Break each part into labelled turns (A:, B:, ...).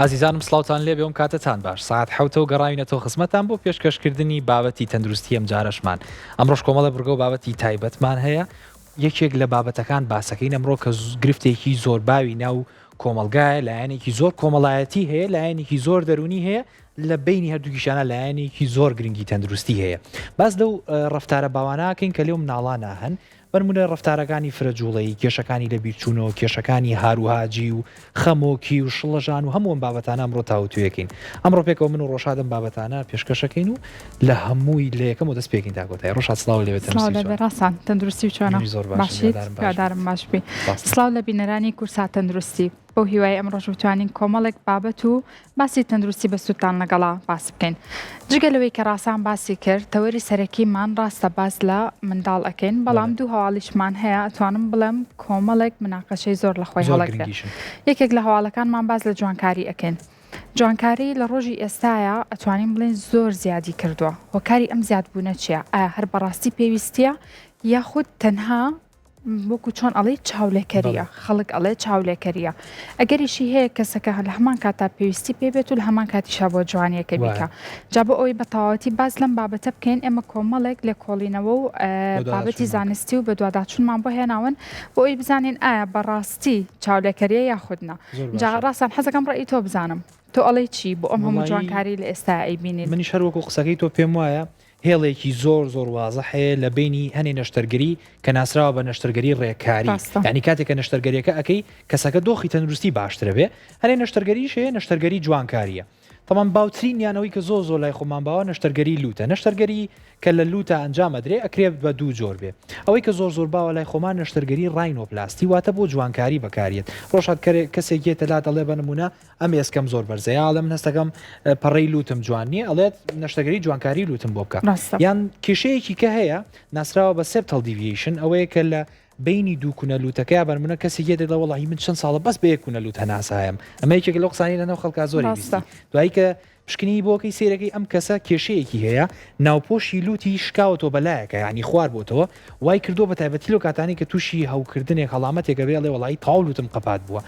A: ئازیزانم سڵاوتان لێ بێم کاتتان باش ساعت حوتە و گەڕاوینەتەوە خزمەتان بۆ پێشکەشکردنی بابەتی تەندروستی ئەم جارەشمان ئەمڕۆژ کۆمەڵە بڕگە و بابەتی تایبەتمان هەیە یەکێک لە بابەتەکان باسەکەین ئەمڕۆ کە گرفتێکی زۆر باوی ناو کۆمەلگایە لایەنێکی زۆر کۆمەڵایەتی هەیە لایەنێکی زۆر دەرونی هەیە لە بینی هەردووکیشانە لایەنێکی زۆر گرنگی تەندروستی هەیە باس لەو ڕەفتارە باواناکەین کە لێو مناڵانە هەن بەرمونە ڕفتارەکانی فرەجوڵەی کێشەکانی لە بیرچوونەوە کێشەکانی هاروهاجی و خەمۆکی و شڵەژان و هەمووم بابەتانە ئەمڕۆ تاوتویەکەین ئەمڕۆ پێکەوە من و ڕۆژادەم بابەتانە پێشکەشەکەین و لە هەمووی لە یەکەم و دەست پێکین تاگۆتای ڕۆژات سڵاو
B: لێبێتڕاستان تەندروستی چۆنە باشیدارم باشبی سڵاو لە بینەرانی کورسا تەندروستی بۆ هیوای ئەمڕۆژ بتوانین کۆمەڵێک بابەت و باسی تەندروستی بە سووتان لەگەڵا باس بکەین جگە لەوەی کە ڕاستان باسی کرد تەوەری سەرەکیمان ڕاستە باس لە منداڵ ئەەکەین بەڵام دوو هەواڵیشمان هەیە ئەتوانم بڵێم کۆمەڵێک مناقەشەی زۆر لە خۆی هەڵەگرێت یەکێک لە هەواڵەکانمان باس لە جوانکاری ئەەکەین جوانکاری لە ڕۆژی ئێستاە ئەتوانین بڵێن زۆر زیادی کردووە هۆکاری ئەم زیادبوونە چییە ئایا هەر بەڕاستی پێویستیە یاخود تەنها وەکو چۆن ئەڵێ چاولێکەریە خەڵک ئەڵێ چاولێکەریە ئەگەریشی هەیە کەسەکە لە هەمان کاتا پێویستی پێبێت و لە هەمان کاتیشا بۆ جوانیەکە بیکە جا بۆ ئەوی بە تەواوەتی باز لەم بابەتە بکەین ئێمە کۆمەڵێک لە کۆڵینەوە و بابەتی زانستی و بە دوواداچوونمان بۆ هێناون بۆ ئەوی بزانین ئایا بەڕاستی چاولێکەریە یاخودنا جا ڕاستان حەزەکەم ڕێی تۆ بزانم تۆ ئەڵێ چی بۆ ئەم هەموو جوانکاری لە ئێستا ئەیبینین
A: منی هەروەکو قسەکەی تۆ پێم وایە هێڵێکی زۆر وازە هەیە لە بینی هەنێ نەشتەرگەری کە ناسراوە بە نەشتەرگەری ڕێکاری ینی کاتێککە نەشتەرگەریەکە ئەەکەی کەسەکە دۆخی تەندروستی باشترە بێ هەرێ نەشتەرگەریش هەیە نەشتەرگەری جوانکاریە تەمان باوترین یانەوەی کە زۆر لای خۆمان باوە نەشتەرگەری لوتە نەشتەرگەری کە لە لوتە ئەنجامەدرێ ئەکرێت بە دوو جۆر بێ ئەوەی کە زۆر باوە لای خۆمان نەشتەرگەری ڕاینۆپلاستی واتە بۆ جوانکاری بەکارێت ڕۆژات کەسێکێتە لا دەڵێ بە نمونە ئەم ئێسکەم زۆر بەرزەیە ئەڵێم هەستەکەم پەڕەی لوتم جوانی ئەڵێت نەشتەرگەری جوانکاری لوتم بۆ بکە یان کێشەیەکی کە هەیە ناسراوە بە سێپتەڵ دیڤیشن ئەوەیە کە لە بینی دوو کونەلووتەکە بەرمونە کەسی یێدە وڵی من چەند ساڵە بەس بە یەک کونەلووت هەناسایم ئەمە یەکێک لە قسانی لەناو خەڵکا زۆری بیستی دوایی کە پشکنی بۆکەی سێرەکەی ئەم کەسە کێشەیەکی هەیە ناوپۆشی لوتی شکاوتەوە بەلایەکە ینی خوار بۆتەوە وای کردو بە تایبەتی لە کاتانی کە تووشی هەوکردنێک هەڵامەتێکە بێڵێ وڵی تاولوتم قەپات بووە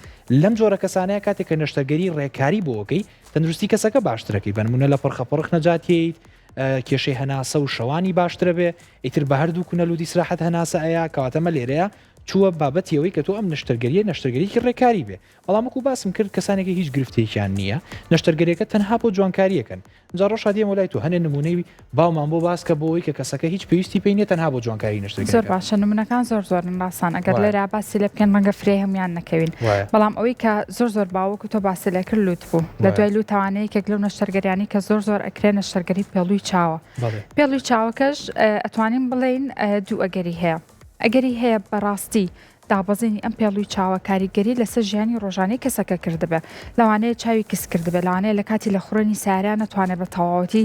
A: لەم جۆرە کەسانەیە کاتێک کە نەشتەرگەری ڕێکاری بۆکەی تەندروستی کەسەکە باشترەکەی بنمونە لە پڕخەپڕخ نەجاتیت کێشەی هەناسە و شەوانی باشترە بێ ئیتر بە هەردوو کونەلوودی سراحەت هەناسە ئەیە کەواتەمە لێرەیە چووە بابەتیەوەی کە تۆ ئەم نەشتەرگەریەکی ڕێکاری بێ بەڵامەکو باسم کرد کەسانێکی هیچ گرفتێکیان نییە نەشتەرگەریەکە تەنها بۆ جوانکاریەکەن جا ڕۆژادیەم وڵای تو هەنێ نمونەی باومان بۆ باس کە بۆەوەی کە کەسەکە هیچ پێویستی پێی نیە تەنها بۆ جوانکاری نەشتەرگەری
B: زۆر باشە نمونەکان زۆرن ڕاستان ئەگەر لێرە باسی لە بکەن ڕەنگە فرێ هەمویان نەکەوین بەڵام ئەوەی کە زۆر باوەکو تۆ باسی لە کرد لوت بوو لە دوای لوتوانەیە کێک لەو نەشتەرگەریانی کە زۆر ئەکرێن نەشتەرگەری پێڵووی چاوە پێڵووی چاوەکەش ئەتوانین بڵێن دوو ئەگەری هەیە ئەگەری هەیە بەڕاستی دابەزینی ئەم پێڵووی چاوە کاریگەری لەسەر ژیانی ڕۆژانەی کەسەکە کردبێ لەوانەیە چاوی کەس کردبێ لەوانەیە لە کاتی لە خوڕنی ساریان نەتوانێت بە تەواوەتی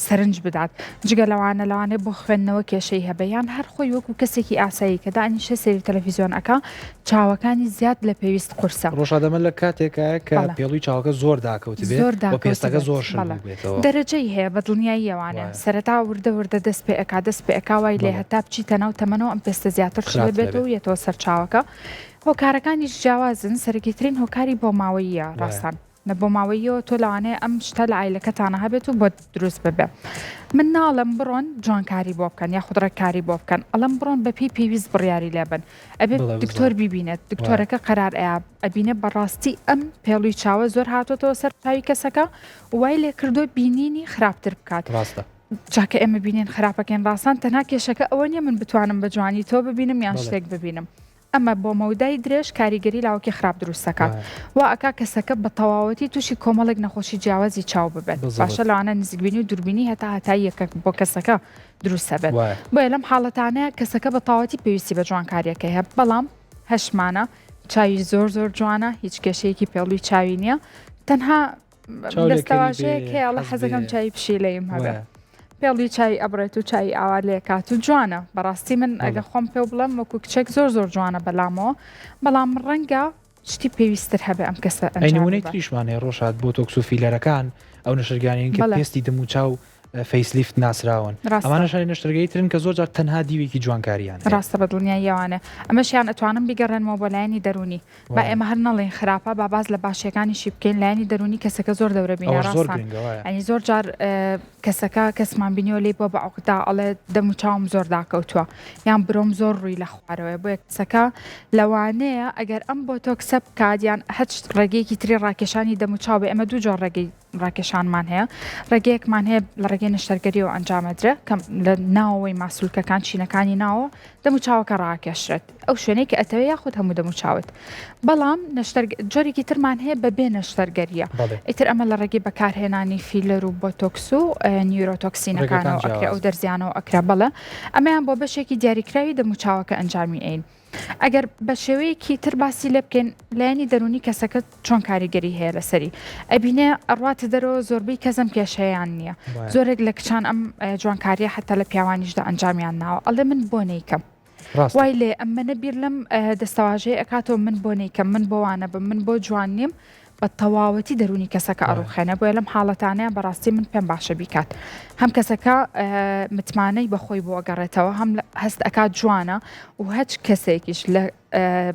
B: سەرنج بدات جگە لەوانەیە بۆ خوێندنەوە کێشەی هەبێ یان هەر خۆی وەکو کەسێکی ئاسایی کە دانیشە سەیری تەلەڤیزیۆن ئەکا چاوەکانی زیاد لە پێویست قورسە
A: ڕۆژادەمە لە کاتێکە کە پێڵووی چاوەکە زۆر داکەوت بێت پێستەکە زۆر
B: دەرەجەی هەیە بە دڵنیایی ئەوانە سەرەتا وردە دەست پێ ئەکا وای لێ هەتا بچیتە ناو تەمەنەوە ئەم پێستە زیاتر شڵ بێتەوە یێتەوە سەر چاوەکە هۆکارەکانیش جیاوازن سەرگیترین هۆکاری بۆ ماوەیە ڕاستان لە بۆ ماوەیەوە تۆ لەوانەیە ئەم شتە لە ئایلەکەتانە هەبێت و بۆ دروست ببێ من ناڵم بڕۆن جوانکاری بۆ بکەن یا خودڕێککاری بۆ بکەن ئەڵم بڕۆن بەپی پێویست بڕیاری لێبن ئەبێ دکتۆر ببینێت دکتۆرەکە قەرار ئەبینێ بەڕاستی ئەم پێڵووی چاوە زۆر هاتۆتەوە سەر چاوی کەسەکە وای لێ کردو بینینی خراپتر بکات جاکە ئێمە بینێن خراپەکەن ڕاستان تەنها کێشەکە ئەوە نیە من بتوانم بە جوانی تۆ ببینم یان شتێک ببینم ئەمە بۆ مەودای درێژ کاریگەری لاوەکی خراپ دروستەکە وا ئەکا کەسەکە بە تەواوەتی تووشی کۆمەڵێک نەخۆشی جیاوازی چاو ببێت باشە لەوانە نزیکبینی و دووربینی هەتا هەتاییەکە بۆ کەسەکە دروستە بێت بۆیە لەم حاڵەتانەیە کەسەکە بە تەواوەتی پێویستی بە جوانکاریەکە هەیە بەڵام هەشمانە چاوی زۆر جوانە هیچ کێشەیەکی پێڵووی چاوی نییە تەنها دەستەواژەیەک هەیە ئەڵە حەزەکەم چاوی پشیلەیم هەبێ پێڵی چای ئەبڕێت و چای ئاوا لێ کات و جوانە بەڕاستی من ئەگە خۆم پێ بڵم وەکو کچێک زۆر جوانە بەلامەوە بەڵام ڕەنگە شتی پێویستتر هەبێ ئەم کەسە
A: ئەینمونەی تریشمانەیە ڕۆژات بۆ تۆکسوفیلەرەکان ئەو نەشرگانین کە پێستی دەم و چاو فەیسلیفت ناسراون ئەمانەشانی نەشتەرگەری ترن کە زۆر جار تەنها دیوێکی جوانکاریان
B: ڕاستە بە دڵنیاییەوانە ئەمەشیان ئەتوانم بیگەڕێنەوە بۆ لایەنی دەرونی با ئێمە هەر نەڵێن خراپە با باز لە باشیەکانیشی بکەین لایەنی دەرونی کەسەکە زۆر دەورە بینە ڕاستان ئەنی زۆر جار کەسەکە کەسمان بینیەوە لێ بۆ بە عقدا ئەڵێ دەم و چاوم زۆر داکەوتووە یان برۆم زۆر ڕووی لە خوارەوەی بۆ کەسەکە لەوانەیە ئەگەر ئەم بۆ تۆ کسە بکاتیان هەچ ڕێگەیەکی تری ڕاکێشانی دەم و چاوێ ئەمە دوو جۆر ڕێگەی ڕاکێشانمان هەیە ڕێگەیەکمان هەیە لە ڕێگەی نەشتەرگەریەوە ئەنجامەدرێ کە لە ناوەوەی ماسوولکەکان چینەکانی ناوە دەم و چاوەکە ڕاکێشرێت ئەو شوێنەی کە ئەتەوێ یاخود هەموو دەم و چاوت بەڵام جۆرێکی ترمان هەیە بەبێ نەشتەرگەریە ئیتر ئەمە لە ڕێگەی بەکارهێنانی فیلەر و بۆتۆکس و نیورۆتۆکسینەکانەوە ئەکرێ ئەو دەرزیانەوە ئەکرا بەڵێ ئەمەیان بۆ بەشێکی دیاریکراوی دەم و چاوەکە ئەنجامی ئەین ئەگەر بە شێوەیەکی تر باسی لێ بکەین لایەنی دەرونی کەسەکە چۆن کاریگەری هەیە لەسەری ئەبینێ ئەڕاتە دەرەوە زۆربەی کەسم کێشەیان نییە زۆرێک لە کچان ئەم جوانکاریە حتا لە پیاوانیشدا ئەنجامیان ناوە ئەڵێ من بۆ نەیکەم وای لێ ئەمە نەبیر لەم دەستەواژەیە ئەکاتەوە من بۆ نەیکەم من بۆوانە بم من بۆ جوان نیم بە تەواوەتی دەرونی کەسەکە ئەڕوخێنە بۆیە لەم حاڵەتانەیە بەڕاستی من پێم باشە بیکات هەم کەسەکە متمانەی بەخۆی بۆ ئەگەڕێتەوە هەم هەست ئەکات جوانە و هەچ کەسێکیش لە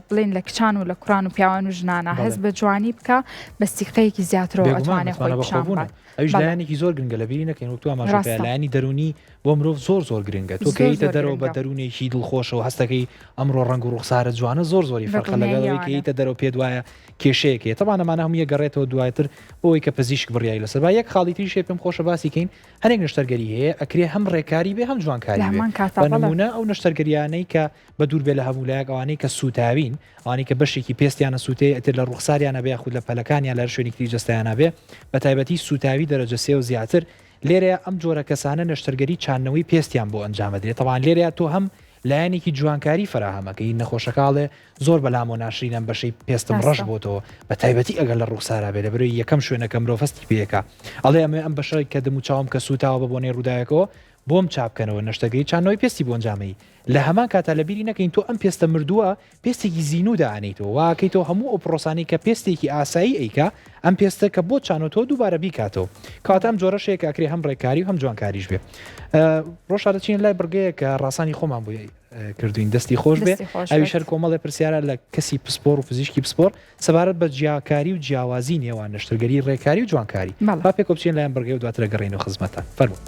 B: بڵین لە کچان و لە کوڕان و پیاوان و ژنانە هەست بە جوانی بکە بە سیقەیەکی زیاترەوە ئەتوانێت خۆی پیشان بات
A: ئەوش لایەنێکی زۆر گرنگە لە بیر نەکەین وەکتو ئاماژە لایەنی دەرونی بۆ مرۆڤ زۆر گرنگە تۆ کەیتە دەرەوە بە دەرونێکی دڵخۆشەوە هەستەکەی ئەمڕۆ ڕەنگ و ڕوخسارە جوانە زۆری فەرقە لەگەڵەوەی کەیتە دەرەوە پێ وایە کێشەیەکێ تەوانە ئەمانە هەموو یەگەڕێتەوە دوایتر بۆی کە پزیشک بڕیایی لەسەر با یەک خاڵی تریشێ پێم خۆشە باسی کەین هەنێک نەشتەرگەری هەیە ئەکرێ هەم ڕێکاری بێ هەم جوانکاری بێ نمونە ئەو نەشتەرگەریانەی کە بە دوور بێ لە هەمولایەک ئەوانەی کە سوتاوین ئەوانەی کە بەشێکی پێستیانە سووتەیە ئەتر لە ڕوخساریانە بێ یاخود لە پەلەکانیان لە شوێنێکی جەستەیانە بێ بە تایبەتی سوتاوی دەرەجە سێ و زیاتر لێرە ئەم جۆرە کەسانە نەشتەرگەری چاندنەوەی پێستیان بۆ ئەنجامەدرێت تەوان لێرە تۆ هەم لایەنێکی جوانکاری فراهەمەکەی نەخۆشەکاڵێ زۆر بەلام و ناشرینەم بەشەی پێستم ڕەش بۆتەوە بە تایبەتی ئەگەر لە ڕوخسارا بێ لە بەرەوەی یەکەم شوێنەکە مرۆڤستی پێەکە ئەڵێ ئەمێ ئەم بەشەی کە دم و چاوم کە سوتاوە بە بۆنێ ڕووداوەکەوە بۆم چاپکەنەوە نەشتەگەری چاندنەوەی پێستی بۆ ئەنجامەی لە هەمان کاتا لە بیری نەکەین تۆ ئەم پێستە مردووە پێستێکی زیینوو داانیتەوە واکەیتەوە هەموو ئەو پرۆسانی کە پێستێکی ئاسایی ئەیکا ئەم پێستە کە بۆ چانۆتەوە دووبارە بیکاتەوە کاتام جۆرەشەیە کاکرێ هەم ڕێکاری و هەم جوانکاریش بێ ڕۆژادەچین لای بڕگەیە کە ڕاستانی خۆمان بۆ کردوین دەستی خۆش بێ ئەوی شەر کۆمەڵی پرسیارە لە کەسی پسپۆر و فزیشکی پسپۆر سەبارەت بە جیاکاری و جیاوازی نێوان نەشتەرگەری ڕێکاری و جوانکاری با پێ کۆچین لایەن بڕگەی و دواترە گەڕێنەوە خزمەتە فەرموو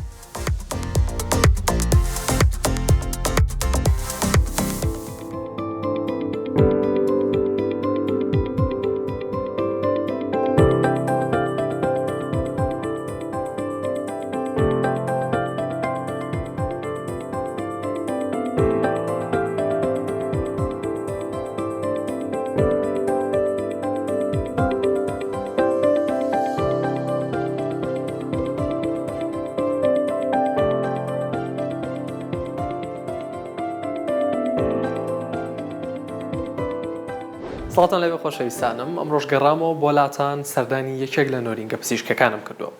C: سڵاتان لەوێ خۆشەویستانم ئەمڕۆژ گەڕامەوە بۆلاتان سەردانی یەکێک لە نۆرینگە پزیشکەکانم کردووە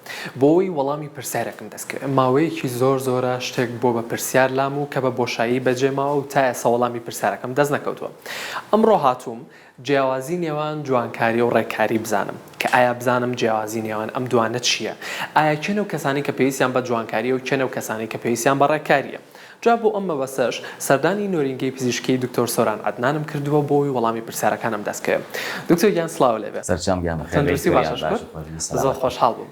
C: بۆی وەڵامی پرسیارێکم دەستکرد ماوەیەکی زۆرە شتێک بۆ بە پرسیار لام و کە بە بۆشایی بەجێماوە و تا ئێستا وەڵامی پرسیارەکەم دەست نەکەوتووە ئەمڕۆ هاتووم جیاوازی نێوان جوانکاری و ڕێکاری بزانم کە ئایا بزانم جیاوازی نێوان ئەم دوانە چییە ئایا کێنە و کەسانی کە پێویستیان بە جوانکاریە و کێنە و کەسانی کە پێویستیان بە ڕێکاریە جا بۆ ئەمە بەسەش سەردانی نۆرینگەی پزیشکی دکتۆر سۆران عەدنانم کردووە بۆی وەڵامی پرسیارەکانم دەستکەوێت دکتۆر گیان سڵاو لێبێ
D: سەرچام گیان
C: تەندروستی باشەش زۆر خۆشحاڵ بووم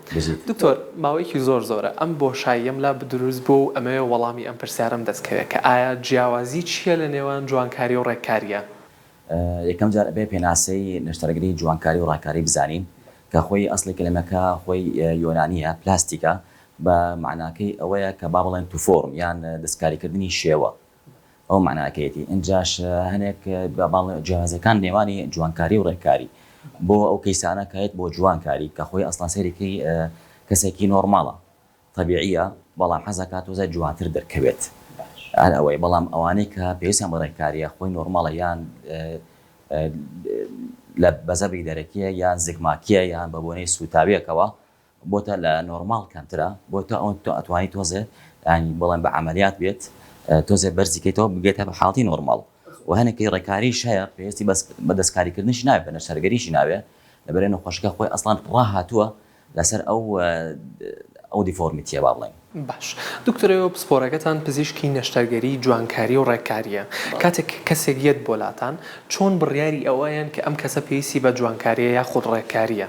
C: دکتۆر ماوەیەکی زۆرە ئەم بۆشاییم لا بدروست بوو و ئەمەوێ وەڵامی ئەم پرسیارم دەستکەوێت کە ئایا جیاوازی چییە لە نێوان جوانکاری و ڕێکاریە
D: یەکەم جار بێ پێناسەی نەشتەرگەری جوانکاری و ڕێکاری بزانین کە خۆی ئەسڵی کلمەکە خۆی یۆنانیە پلاستیکە بە معناکەی ئەوەیە کە با بڵێن تو فۆرم یان دەستکاریکردنی شێوە ئەو معناکەیەتی ئینجاش هەنێک جیاوازەکان نێوانی جوانکاری و ڕێکاری بۆ ئەو کەیسانە کەیت بۆ جوانکاری کە خۆی ئەسڵان سەرێکی کەسێکی نۆرماڵە طبیعیە بەڵام حەزەکات وزە جوانتر دەرکەوێت ئەوەی بەڵام ئەوانەی کە پێویستیان بە ڕێکاریە خۆی نۆرماڵە یان لە بەزەبی دەرەکیە یان زگماکیە یان بە بۆنەی سوتاویەکەوە بۆتە لە نۆرماڵ کەمترە بۆ تۆ ئەتوانی تۆزێ ینی بڵێن بە عملیات بێت تۆزێ بەرزیکەیتەوە بگێتە بە حاڵی نۆرماڵ و هەنێکی ڕێکاریش هەیە پێویستی بە دەستکاریکردنیش ناوێت بە نەشتەرگەریشی ناوێت لەبەرێ نەخۆشەکە خۆی ئەسڵان ڕاهاتووە لەسەر ئەو دیفۆرمیتیە با بڵێن
C: باش دکتۆرەوە پسپۆرەکەتان پزیشکی نەشتەرگەری جوانکاری و ڕێککاریە کاتێک کەسێک یەت بۆلاتان چۆن بڕیاری ئەوەیان کە ئەم کەسە پێویستی بە جوانکاریە یاخود ڕێککاریە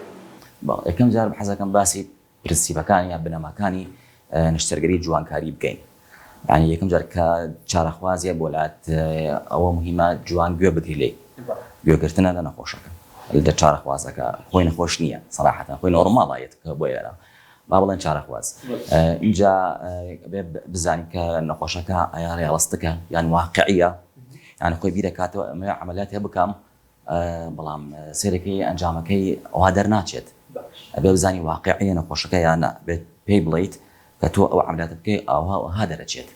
D: یەکەم جار حەزەکەم باسی پرسیبەکانی یا بنەماکانی نەشتەرگەری جوانکاری بکەین یعنی یەکەم جار کە چارەخوازیە بۆلات ئەوە مهمە جوان گوێ بگری لێ گوێگرتنە لە نەخۆشەکە لە چارەخوازەکە خۆی نەخۆش نییە سەراحەتەن خۆی نۆرماڵایەت کە بۆ ئێرە با بڵێن چارەخواز اینجا بزانین کە نەخۆشەکە ئایا ڕێڵەستەکە یان واقعیە یان خۆی بیرەکاتەوە ئەمە عملیات هەیە بکەم بەڵام سێرەکەی ئەنجامەکەی ئەوها دەرناچێت ئەبێ بزانی واقعیە نەخۆشەکە یان بێت پێی بڵیت کە تۆ ئەو عملیات بکەی ئەوها دەرەچێت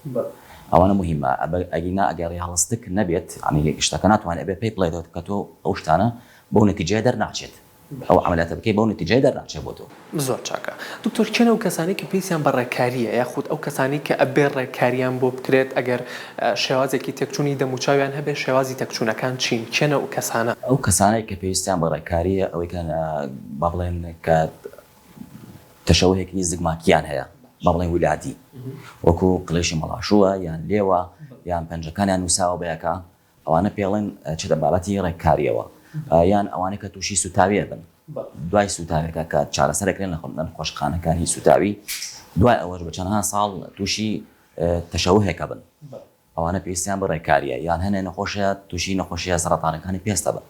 D: ئەوانە مهمە ئەگەینا ئەگەر ڕێڵەستک نەبێت ئەمی شتەکە ناتوانێت ئەبێ پێی بڵێتەوە کە تۆ ئەو شتانە بەو نەتیجەیە دەرناچێت ئەو عملیاتە بکەی بەو نەتیجەیە دەرناچێت بۆ تۆ
C: زۆر چاکە دکتۆر کێنە و کەسانی کە پێویستیان بە ڕێککاریە یاخود ئەو کەسانی کە ئەبێ ڕێککاریان بۆ بکرێت ئەگەر شێوازێکی تێکچوونی دەموچاویان هەبێ شێوازی تەکچوونەکان چین کێنە و کەسانە
D: ئەو کەسانەی کە پێویستیان بە ڕێککاریە ئەوەی کە با بڵێن کە تەشەوهێکی زگماکیان هەیە با بڵێن ویلادی وەکو قلێشی مەڵاشووە یان لێوە یان پەنجەکانیان نووساوە بەیەکە ئەوانە پێڵێن چێتە بابەتی ڕێککاریەوە یان ئەوانە کە تووشی سوتاویە بن دوای سوتاوێکە کە چارەسەرێکرێن لە نەخۆشخانەکانی سوتاوی دوای ئەوەش بە چەندها ساڵ تووشی تەشەوهێکە بن ئەوانە پێویستیان بە ڕێککاریە یان هەنێ نەخۆشیە تووشی نەخۆشیە سەرەتانەکانی پێستە بن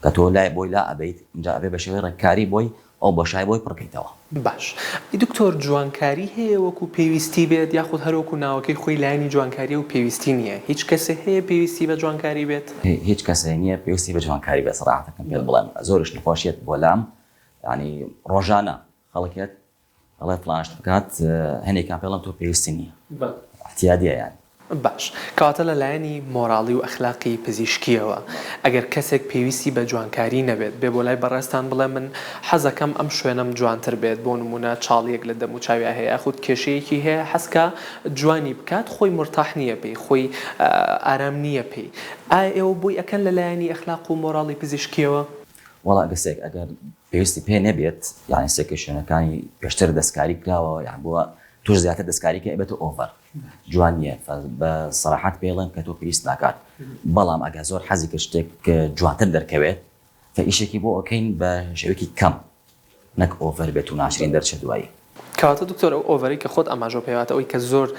D: کە تۆ لای بۆی لا ئەبیت اینجا ئەبێ بە شێوەی ڕێککاری بۆی ئەو بۆشای بۆی پڕکەیتەوە
C: باش دکتۆر جوانکاری هەیە وەکو پێویستی بێت یاخود هەروەکو ناوەکەی خۆی لایانی جوانکاری و پێویستی نییە هیچ کەسێ هەیە پێویستی بە جوانکاری بێت
D: هیچ کەسێ نییە پێویستی بە جوانکاری بێت سەراحەتەکەم پێت بڵێم زۆرش نەخۆشیێت بۆ لام ینی ڕۆژانە خەڵکێت ئەڵێ فڵانشت بکات هەنێکان پێڵم تۆ پێویستی نییە احتیادیە یانی
C: باش کەواتە لە لایەنی مۆراڵی و ئەخلاقی پزیشکیەوە ئەگەر کەسێک پێویستی بە جوانکاری نەبێت بێ بۆ لای بەڕێستان بڵێ من حەزەکەم ئەم شوێنەم جوانتر بێت بۆ نمونە چاڵیەک لە دەموچاوی هەیە یاخود کێشەیەکی هەیە حەسکە جوانی بکات خۆی مرتاح نییە پێی خۆی ئارام نییە پێی ئایا ئێوە بۆی ئەکەن لە لایەنی ئەخلاق و مۆراڵی پزیشکیەوە
D: وەڵا گەسێک ئەگەر پێویستی پێ نەبێت یانی سێکە شوێنەکانی پێشتر دەستکاری کراوە یان بووە توش زیاتر دەستکاریکە ئەبێتە ئۆڤەر جوان نییە بە سەراحەت پێڵێن کە تۆ پێویست ناکات بەڵام ئەگە زۆر حەزی کرد شتێک جوانتر دەرکەوێت کە ئیشێکی بۆ ئۆکەین بە شێوەیەکی کەم نەک ئۆڤەر بێت و ناشرین دەرچێت دوایی
C: کەواتە دکتۆر ئەو ئۆڤەری کە خۆت ئەماژۆ پێواتە ئەوی کە زۆر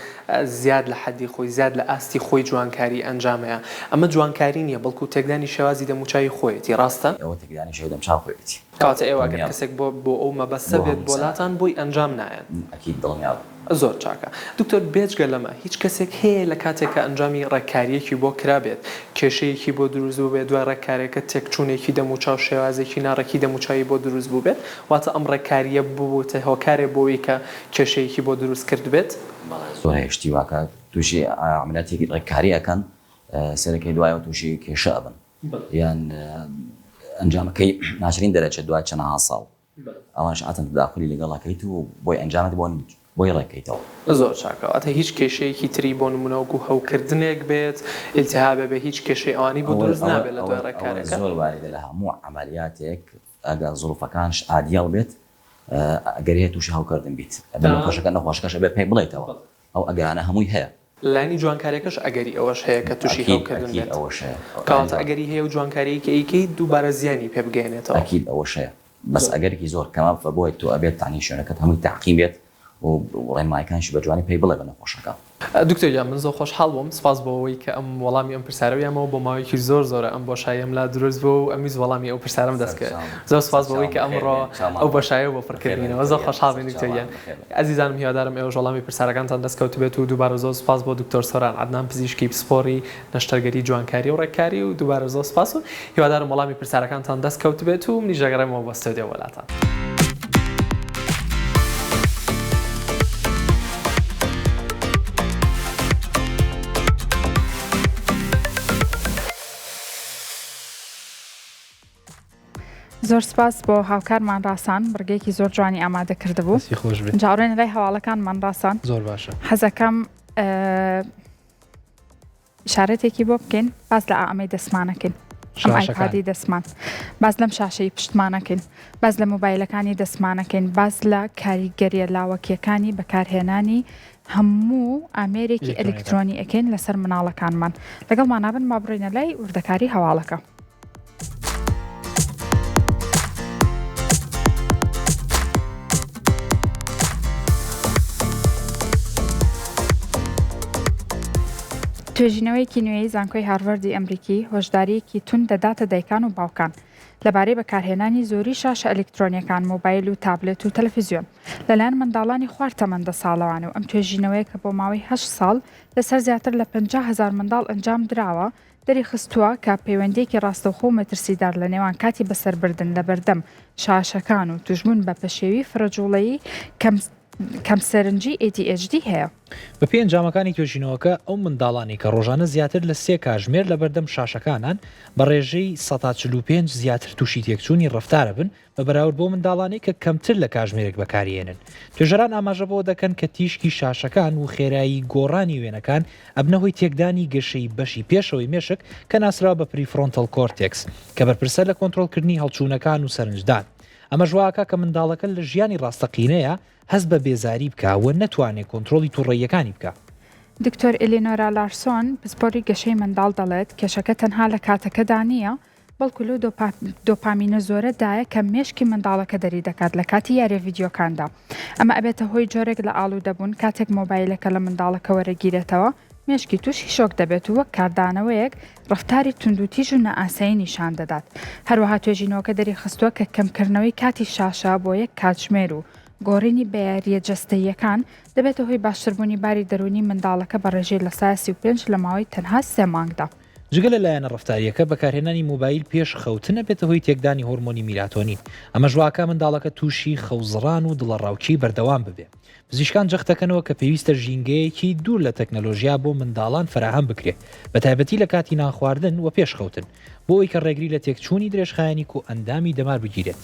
C: زیاد لە حەدی خۆی زیاد لە ئاستی خۆی جوانکاری ئەنجامەیە ئەمە جوانکاری نییە بەڵکو تێکدانی شێوازی دەموچاوی خۆیەتی ڕاستە
D: ئەوە تێکدانی شێوە دەمچاو خۆیەتی
C: کەواتە ئێوە ئەگەر کەسێک بۆ ئەو مەبەستە بێت بۆلاتان بۆی ئەنجام نایەن
D: ئەکید دڵنیاوە
C: زۆر چاکە دکتۆر بێجگە لەمە هیچ کەسێک هەیە لە کاتێککە ئەنجامی ڕێککاریەکی بۆ کرابێت کێشەیەکی بۆ دروست بوو بێت دوای ڕێککارێکە تێکچوونێکی دەموچاو شێوازێکی ناڕێکی دەموچاوی بۆ دروست بوو بێت واتە ئەم ڕێککاریە بووتە هۆکارێ بۆی کە کێشەیەکی بۆ دروست کرد بێت
D: زۆر هێشتی واکە تووشی عملیاتێکی ڕێککاری ئەەکەن سەرەکەی دوایەوە تووشی کێشە ئەبن یان ئەنجامەکەی ناشرین دەرەچێت دوای چەندها ساڵ ئەوانش ئاتەن داخلی لەگەڵەکەیت و بۆی ئەنجامت بۆی ڕێکەیتەوە
C: زۆر چاکەواتە هیچ کێشەیەکی تری بۆ نمونەوەکو هەوکردنێک بێت ئیلتیهاب بێ هیچ کێشەی ئەوانی بۆ دروست نابێت لە دوای ڕێککارەکە
D: زۆر واریدە لە هەموو عملیاتێک ئەگە زڵوفەکانش ئادیال بێت ئەگەر هەیە تووشی هەوکردن بیت نەخۆشەکە نەخۆشەکەش بێ پێی بڵێیتەوە ئەو ئەگەرانە هەمووی هەیە
C: لانی جوانکاریەکەش ئەگەری ئەوەش هەیە کە تووشی هەوکردن بێت کەواتە ئەگەری هەیە و جوانکاریەکی ئەیکەی دووبارە زیانی پێ بگەێنێتەوە
D: ئەکید ئەوەش هەیە بەس ئەگەرێکی زۆر کەمە بۆی تۆ ئەبێت تانی شوێنەکەت هەمووی تاقیم بێت و ڕێنمایەکانشی بە جوانی پێی بڵێ بە نەخۆشەکە
C: دکتۆر جان من زۆر خۆشحاڵ بووم سپاس بۆەوەی کە ئەم وەڵامی ئەم پرسیارەوەیەمەوە بۆ ماوەیەکی زۆرە ئەم بۆشاییم لا دروست بوو و ئەمیز وەڵامی ئەو پرسیارەم دەستکرد زۆر سپاس بەوەی کە ئەمڕۆ ئەو بەشایە بۆ پڕکردنەوە زۆر خۆشحاڵ بووین دکتۆر جان عەزیزانم هیوادارم ئێوە وەڵامی پرسیارەکانتان دەستکەوت بێت و دووبارە زۆر سپاس بۆ دکتۆر سۆران عەدنان پزیشکی پسپۆڕی نەشتەرگەری جوانکاری و ڕێککاری و دووبارە زۆر سپاس و هیوادارم وەڵامی پرسیارەکانتان دەستکەوت بێت و منیش دەگەڕێمەوە بۆ ستۆدیۆ وڵاتان
B: زۆر سپاس بۆ هاوکارمان ڕاستان بڕگەیەکی زۆر جوانی ئامادە کردبوو جاڕێن لای هەواڵەکانمان ڕاستان
A: زۆر باشە
B: حەزەکەم شارەتێکی بۆ بکەین باس لە ئامەی دەسمانەکەین ئەم ئایپادی دەستمان باز لەم شاشەی پشتمانەکەین باز لە مۆبایلەکانی دەستمانەکەین باز لە کاریگەریە لاوەکیەکانی بەکارهێنانی هەموو ئامێرێکی ئەلکترۆنی ئەکەین لەسەر مناڵەکانمان لەگەڵ مانابن ما بڕینە لای وردەکاری هەواڵەکە. توێژینەوەیکی نوێی زانکۆی هاروەردی ئەمریکی هۆشداریەکی تون دەداتە دایکان و باوکان لەبارەی بەکارهێنانی زۆری شاشە ئەلکترۆنیەکان مۆبایل و تابلێت و تەلەڤیزیۆن لەلایەن منداڵانی خواردتەمەندە ساڵەوان و ئەم توێژینەوەیە کە بۆ ماوەی 8 ساڵ لەسەر زیاتر لە 50,000 منداڵ ئەنجام درراوە دەری خستووە کە پەیوەندێکی ڕاستەوخۆ و مەترسیدار لە نێوان کاتی بەسەربردن لە بەردەم شاشەکان و توژبوون بە پەشێوی فرەجوڵەیی کەم سەرنجی ADHD هەیە.
A: بە پێ ئەنجامەکانی توێژینەوەکە ئەو منداڵانی کە ڕۆژانە زیاتر لە 3 کاتژمێر لە بەردەم شاشەکانان بە ڕێژەی 145 زیاتر تووشی تێکچوونی ڕەفتارە بن بە بەراورد بۆ منداڵانی کە کەمتر لە کاتژمێرێک بەکارهێنن. توێژەران ئاماژە بۆ دەکەن کە تیشکی شاشەکان و خێرایی گۆڕانی وێنەکان ئەبنەهۆی تێکدانی گەشەی بەشی پێشەوەی مێشک کە ناسرا بە پریفرۆنتەل کۆرتێکس کە بەرپرسە لە کۆنتڕۆلکردنی هەڵچوونەکان و سەرنجدان. ئەمە ژواکە کە منداڵەکە لە ژیانی ڕاستەقینەیە هەست بە بێزاری بکەوە نەتوانێت کۆنتترۆلی تووڕێیەکانی بکە.
B: دکتۆر ئێلینۆرا لارسۆن پسپۆری گەشەی منداڵ دەڵێت کێشەکە تەنها لە کاتەکەدا نییە بەڵکو لەو دۆپامینە زۆرەدایە کە مێشکی منداڵەکە دەری دەکات لە کاتی یاریە ڤیددیۆکاندا. ئەمە ئەبێتە هۆی جۆرێک لە ئاڵوودەبوون کاتێک مۆبایلەکە لە منداڵەکە وەرەگیرێتەوە مێشکی تووشی شۆک دەبێت و وەک کاردانەوەیەک ڕفتاری توندوتیژ و نەئاسایی نیشان دەدات. هەروەها توێژینەوەکە دەری خستووە کە کەمکردنەوەی کاتی شاشە بۆ یەک کاتژمێر و گۆڕینی بەیاریە جەستەییەکان دەبێتە هۆی باشتربوونی باری دەرونی منداڵەکە بە ڕێژەی لە سایە 35 لە ماوەی تەنها 3 مانگدا.
A: جگە لە لایەنە ڕفتاریەکە بەکارهێنانی مۆبایل پێش خەوتنە بێتە هۆی تێکدانی هۆرمۆنی میلاتۆنین. ئەمە ژواکە منداڵەکە تووشی خەوزڕان و دڵەڕاوچی بەردەوام ببێ. پزیشکان جەختەکەنەوە کە پێویستە ژینگەیەکی دوور لە تەکنەلۆژیا بۆ منداڵان فراهەم بکرێت بە تایبەتی لە کاتی ناخواردن و پێش خەوتن بۆ ئەوی کە ڕێگری لە تێکچوونی درێژخایەنی و ئەندامی دەمار بگیرێت.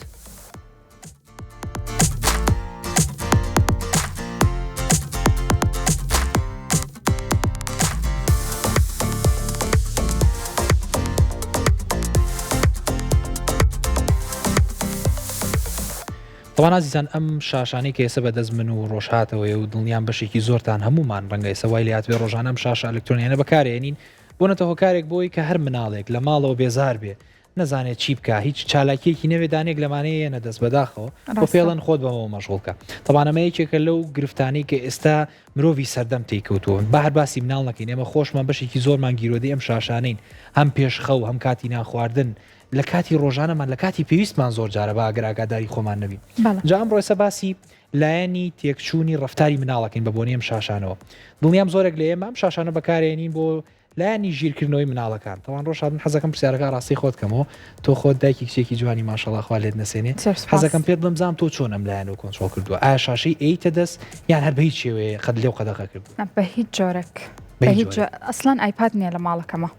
A: طبعا عزیزان ئەم شاشانەی کە ئێستا بەدەست من و ڕۆژهاتەوەی و دڵنیان بەشێکی زۆرتان هەمومان ڕەنگە ئێستا وای لێهاتوێ ڕۆژانە ئەم شاشە ئەلکترۆنیانە بەکارێنین بۆنەتە هۆکارێک بۆی کە هەر مناڵێک لە ماڵەوە بێزار بێ نەزانێت چی بکە هیچ چالاکیەکی نەوێدانێک لەمانەیە نەدەست بەداخەوە بۆ پێڵەن خۆت بەمەوە مەشغوڵکە. طبعاەمە یەکێکە لەو گرفتانەی کە ئێستا مرۆڤی سەردەم تێککەوتووە بە هەر باسی مناڵ نەکەین ئێمە خۆشمان بەشێکی زۆرمان گیرۆدەی ئەم شاشانەین هەم پێشخەو هەم کاتی ناخواردن لە کاتی ڕۆژانەمان لە کاتی پێویستمان زۆر جارە بە ئاگراگاداری خۆمان نەبین. جا ئەمڕۆ ئێستا باسی لایەنی تێکچوونی ڕفتاری مناڵەکەین بە بۆنی ئەم شاشانەوە. دڵنیام زۆرێک لە ئێمە ئەم شاشانە بەکارێنین بۆ لایەنی ژیرکردنەوەی مناڵەکان. تەوان ڕۆژان حەزەکەم پرسیارەکە ڕاستی خۆت کەمەوە تۆ خۆت دایکی کچێکی جوانی ماشەڵڵا خوا لێت نەسێنێ حەزەکەم پێت بڵمزام تۆ چۆن ئەم لایەنەوە کۆنتڕۆڵ کردووە ئایا شاشەی ئەیتە دەست یان هەر بە هیچ شێوەیە قەت لێو قەدەغە کردو
B: بە هیچ جۆرەك ئەسڵان ئایپاد نییە لە ماڵەکەمە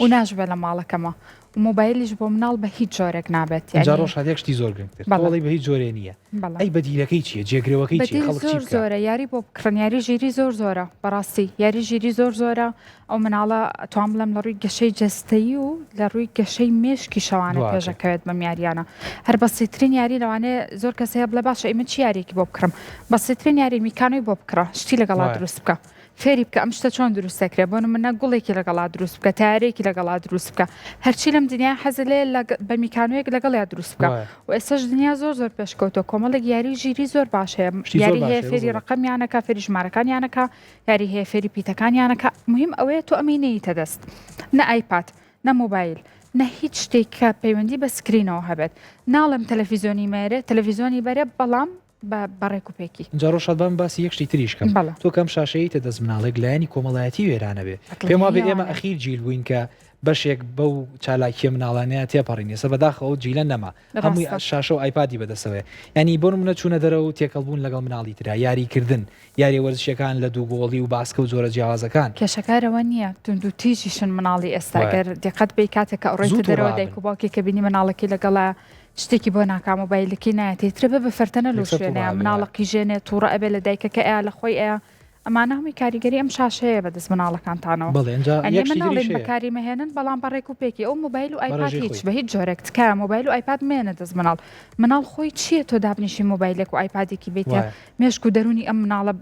B: و ناژبێ لە ماڵەکەمە و مۆبایلیش بۆ مناڵ بە هیچ جۆرێک نابێت
A: ڕۆژادێکشتی زۆر گرنگترڵی بە هیچ جۆرێ نییە ئەی بەدیلەکەی چیە جێگرەوەکەی
B: زۆر زۆرە یاری بۆ بکڕن یاری ژیری زۆر زۆرە بەڕاستی یاری ژیری زۆر زۆرە ئەو مناڵە توان بڵم لە ڕووی گەشەی جەستەیی و لە ڕووی گەشەی مێشکی شەوانە پێشەکەوێت بەم یاریانە هەر بەسیترین یاری لەوانەیە زۆر کەسەیە بڵێ باشە ئیمە چی یاریێکی بۆ بکڕم بەسیترین یاری میکانۆی بۆ بکڕە شتی لەگەڵا دروست بکە فێری بکە ئەم شتە چۆن دروستەکرێ بۆ منە گوڵێکی لەگەڵا دروست بکە تارێکی لەگەڵا دروست بکە هەرچی لەم دنیا حەزە لێ بە میکانۆیەک لەگەڵیا دروست بکە و ئێستاش دنیا زۆر زۆر پێشکەوتۆ کۆمەڵێک یاری ژیری زۆر باش هەیە یاری هەیە فێری ڕقەمیانەکە فێری ژمارەکانیانەکە یاری هەیە فێری پیتەکانیانەکە مهم ئەوەیە تۆ ئەمینەیتە دەست نە ئایپاد نە مۆبایل نە هیچ شتێک کە پەیوەندی بە سکرینەوە هەبێت ناڵم تەلەڤیزۆنی مێرێ تەلەڤیزۆنی بەرێ بەڵام بەڕێک و پێکی
A: جاڕۆشاد بەم باسی یەکشتی تریشکەم تۆ کەم شاشەیە تە دەست مناڵێک لایەنی کۆمەڵایەتی وێرانە بێ پێم وا بێ ئێمە ئەخیر جیل بووین کە بەشێک بەو چالاکیە مناڵانەیە تێپەڕین ێستا بەداخەوە جیلە نەما هەمووی شاشە و ئایپادی بەدەستەوەی ینی بۆ منە چوونە دەرەوە و تێکەڵبوون لەگەڵ مناڵی تررا یاریکردن یاری وەرزشەکان لە دووگۆڵی و باسکە و جۆرە جیاوازەکان
B: کێشەکارەوە نییە تونند و تیژیشن مناڵی ئێستاگەر دقت بێ کاتێکە ئەوڕێتە دەرەوە دایک و باوکی کە بینی مناڵەکەی لەگەڵا شتێکی بۆ ناکام مۆبایلەکەی نایەتێترە بە بەفەرتەنە لە شوێنەیە مناڵەقی ژێنێ تووڕە ئەبێ لە دایکەکە ئەیە لە خۆی ئەیە ئەمانە هەمووی کاریگەری ئەم شاشەیە بەدەست مناڵەکانتانەوە مناڵێن بەکاری مەهێنن بەڵام بەڕێک و پێکی ئەو موبایل و ئایپاد هیچ بە هیچ جۆرێک تکە موبایل و ئایپاد مێنە دەست مناڵ خۆی چییە تۆ دابنیشی موبایلێک و ئایپادێکی بێتە مێشک و دەرونی ئەم مناڵە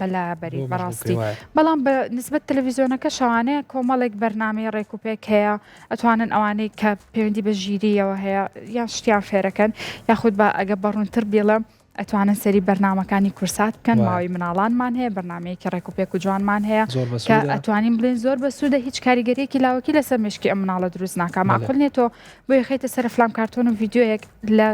B: بەلابەری بەڕاستی بەڵام بە نسبەت تەلەڤیزیۆنەکە شەوانەیە کۆمەڵێک بەرنامەی ڕێک و پێک هەیە ئەتوانن ئەوانەی کە پەیوەندی بە ژیریەوە هەیە یان شتیان فێرەکەن یاخود بە ئەگە بەڕوونتر بێڵە ئەتوانن سەری بەرنمەکانی کورسات بکەن ماوەی مناڵانمان هەیە بەرنمەیەکی ڕێک و پێک و جوانمان هەیە کە ئەتوانین بڵێن زۆر بەسوودە هیچ کاریگەریەکی لاوەکی لەسەر مشکی ئەم مناڵە دروست ناکە ماقول نێتۆ بۆ یەخیتە سەر فلام کارتۆن و ڤیددیۆیەک لە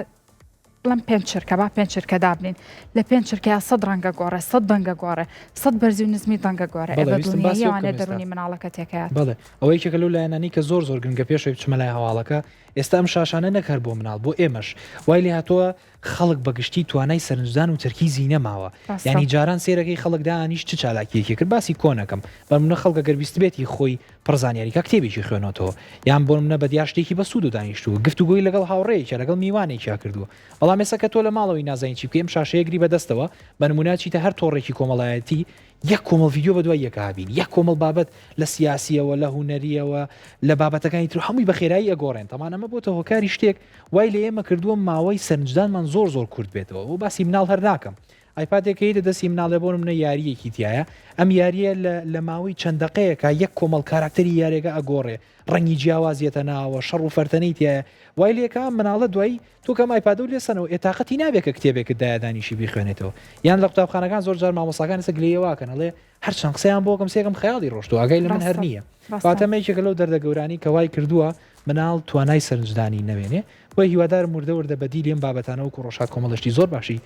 B: بڵم پێنج چرکە با پێنج چرکە دابنین لە پێنج چرکە 100 ڕەنگە گۆڕە 100 دەنگە گۆڕە 100 بەرزی و نزمی دەنگە گۆڕە دنیاوانێ دەرونی مناڵەکە تێکات
A: بڵێ ئەوەی کە لەو لایەنانی کە زۆر گرنگە پێشەوەی بچمە لای هەواڵەکە ئێستا ئەم شاشانە نەکار بۆ مناڵ بۆ ئێمەش وای لێ هاتووە خەڵک بەگشتی توانای سەرنجدان و تەرکیزی نەماوە ینی جاران سێرەکەی خەڵکدا ئانیش چ چالاکیەکی کرد باسی کۆنەکەم بە منە خەڵکە گەربیست بێتی خۆی پرزانیاریکە کتێبێکی خوێنەوە یان بۆ منە بە دیاشتێکی بە سوود و دانیشتووە گفتوگوی لەگەڵ هاوڕێیەکە لەگەڵ میوانێکیا کردووە بەڵام ئێستا کە تۆ لە ماڵەوەی نازانین چی بکەم شاشەیەگری بەدەستەوە بە نموناچیتە هەر تۆڕێکی کۆمەڵایەتی یەک کۆمەڵ ڤیددیۆ بە دوای یەکابین یەک کۆمەڵ بابەت لە سیاسیەوە لە هوەریەوە لە بابەتەکانی تر هەمووی بە خێرایی ئەگۆڕێن تەمان ئەمە بۆتە هۆکاری شتێک وای لە ئێمە کردووە ماوەی سەرنجدانمان زۆر کورت بێتەوە بۆ باسی مناڵ هەر ناکەم ئایپادێکەکەی دەدەستی مناڵێ بۆ منە یاریەکی تایە ئەم یاریە لە ماوەی چەندەقەیەکە یەک کۆمەڵ کاراکتەری یارێگە ئەگۆڕێ ڕەنگی جیاوازیەتە ناوە شەڕ و فەرتەنەی تایە وای لێکە مناڵە دوایی تۆ کەم ئایپاد و لێسەنەوە ئێتاقەتی نابێت کە کتێبێکت دایدانیشی بیخوێنێتەوە یان لە قوتابخانەکان زۆر جار مامۆساکان سە گلەیەواکەن ئەڵێ هەر چەند قسەیان بۆکەم سێکم خەیاڵی ڕۆشتووە ئاگای لە من هەر نییە فاتەمەیەکێکە لەو دەردە گەورانی کەوای کردووە مناڵ توانای سەرنجدانی نەوێنێ بۆ هیوادار وردەوردە بەدی لێم بابەتانەوە و ڕۆژات کۆمەڵشتی زۆر باشی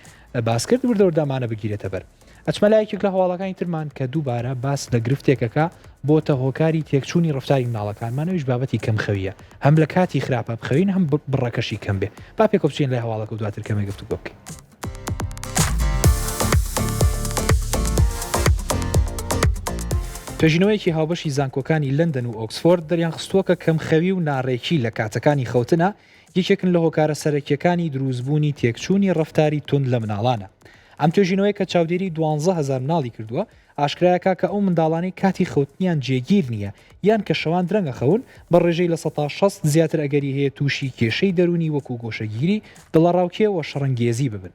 A: باس کرد وردەوردەمانە بگیرێتە بەر ئەچمە لایەکێک لە هەواڵەکانی ترمان کە دووبارە باس لە گرفتێکەکە بۆتە هۆکاری تێکچوونی ڕفتاری مناڵەکانمانەویش بابەتی کەم خەویە هەم لە کاتی خراپە بخەوین هەم بڕەکەشی کەم بێ با پێکۆ بچین لای هەواڵەکە و دواتر کەمێ گفتوگۆ بکەین. توێژینەوەیەکی هاوبەشی زانکۆکانی لەندەن و ئۆکسفۆرد دەریان خستووە کە کەم خەوی و ناڕێکی لە کاتەکانی خەوتنە یەکێکن لە هۆکارە سەرەکیەکانی دروستبوونی تێکچوونی ڕفتاری تند لە مناڵانە. ئەم توێژینەوەی کە چاودێری 12,000 مناڵی کردووە ئاشکرایەکە کە ئەو منداڵانەی کاتی خەوتنیان جێگیر نییە یان کە شەوان درەنگە خەون بە ڕێژەی لە 160 زیاتر ئەگەری هەیە تووشی کێشەی دەرونی وەکو گۆشەگیری دڵەڕاوکێەوە شەڕەنگێزی ببن.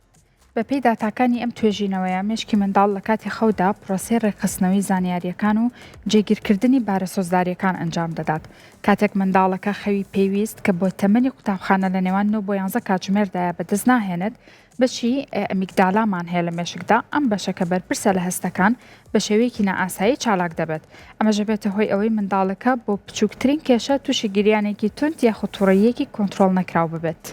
B: بەپێی داتاکانی ئەم توێژینەوەیە مشکی منداڵ لە کاتی خەودا پرۆسەی ڕێکخستنەوەی زانیاریەکان و جێگیرکردنی بارە سۆزداریەکان ئەنجام دەدات کاتێک منداڵەکە خەوی پێویست کە بۆ تەمەنی قوتابخانە لە نێوان 9 بۆ 11 کاتژمێردایە بەدەست ناهێنێت بەشی ئەمیگدالامان هەیە لە مێشکدا ئەم بەشەکە بەرپرسە لە هەستەکان بە شێوەیەکی نائاسایی چالاک دەبێت ئەمەژە بێتە هۆی ئەوەی منداڵەکە بۆ بچووکترین کێشە تووشی گریانێکی تند یا خوتوڕەیەکی کۆنتترۆل نەکراو ببێت.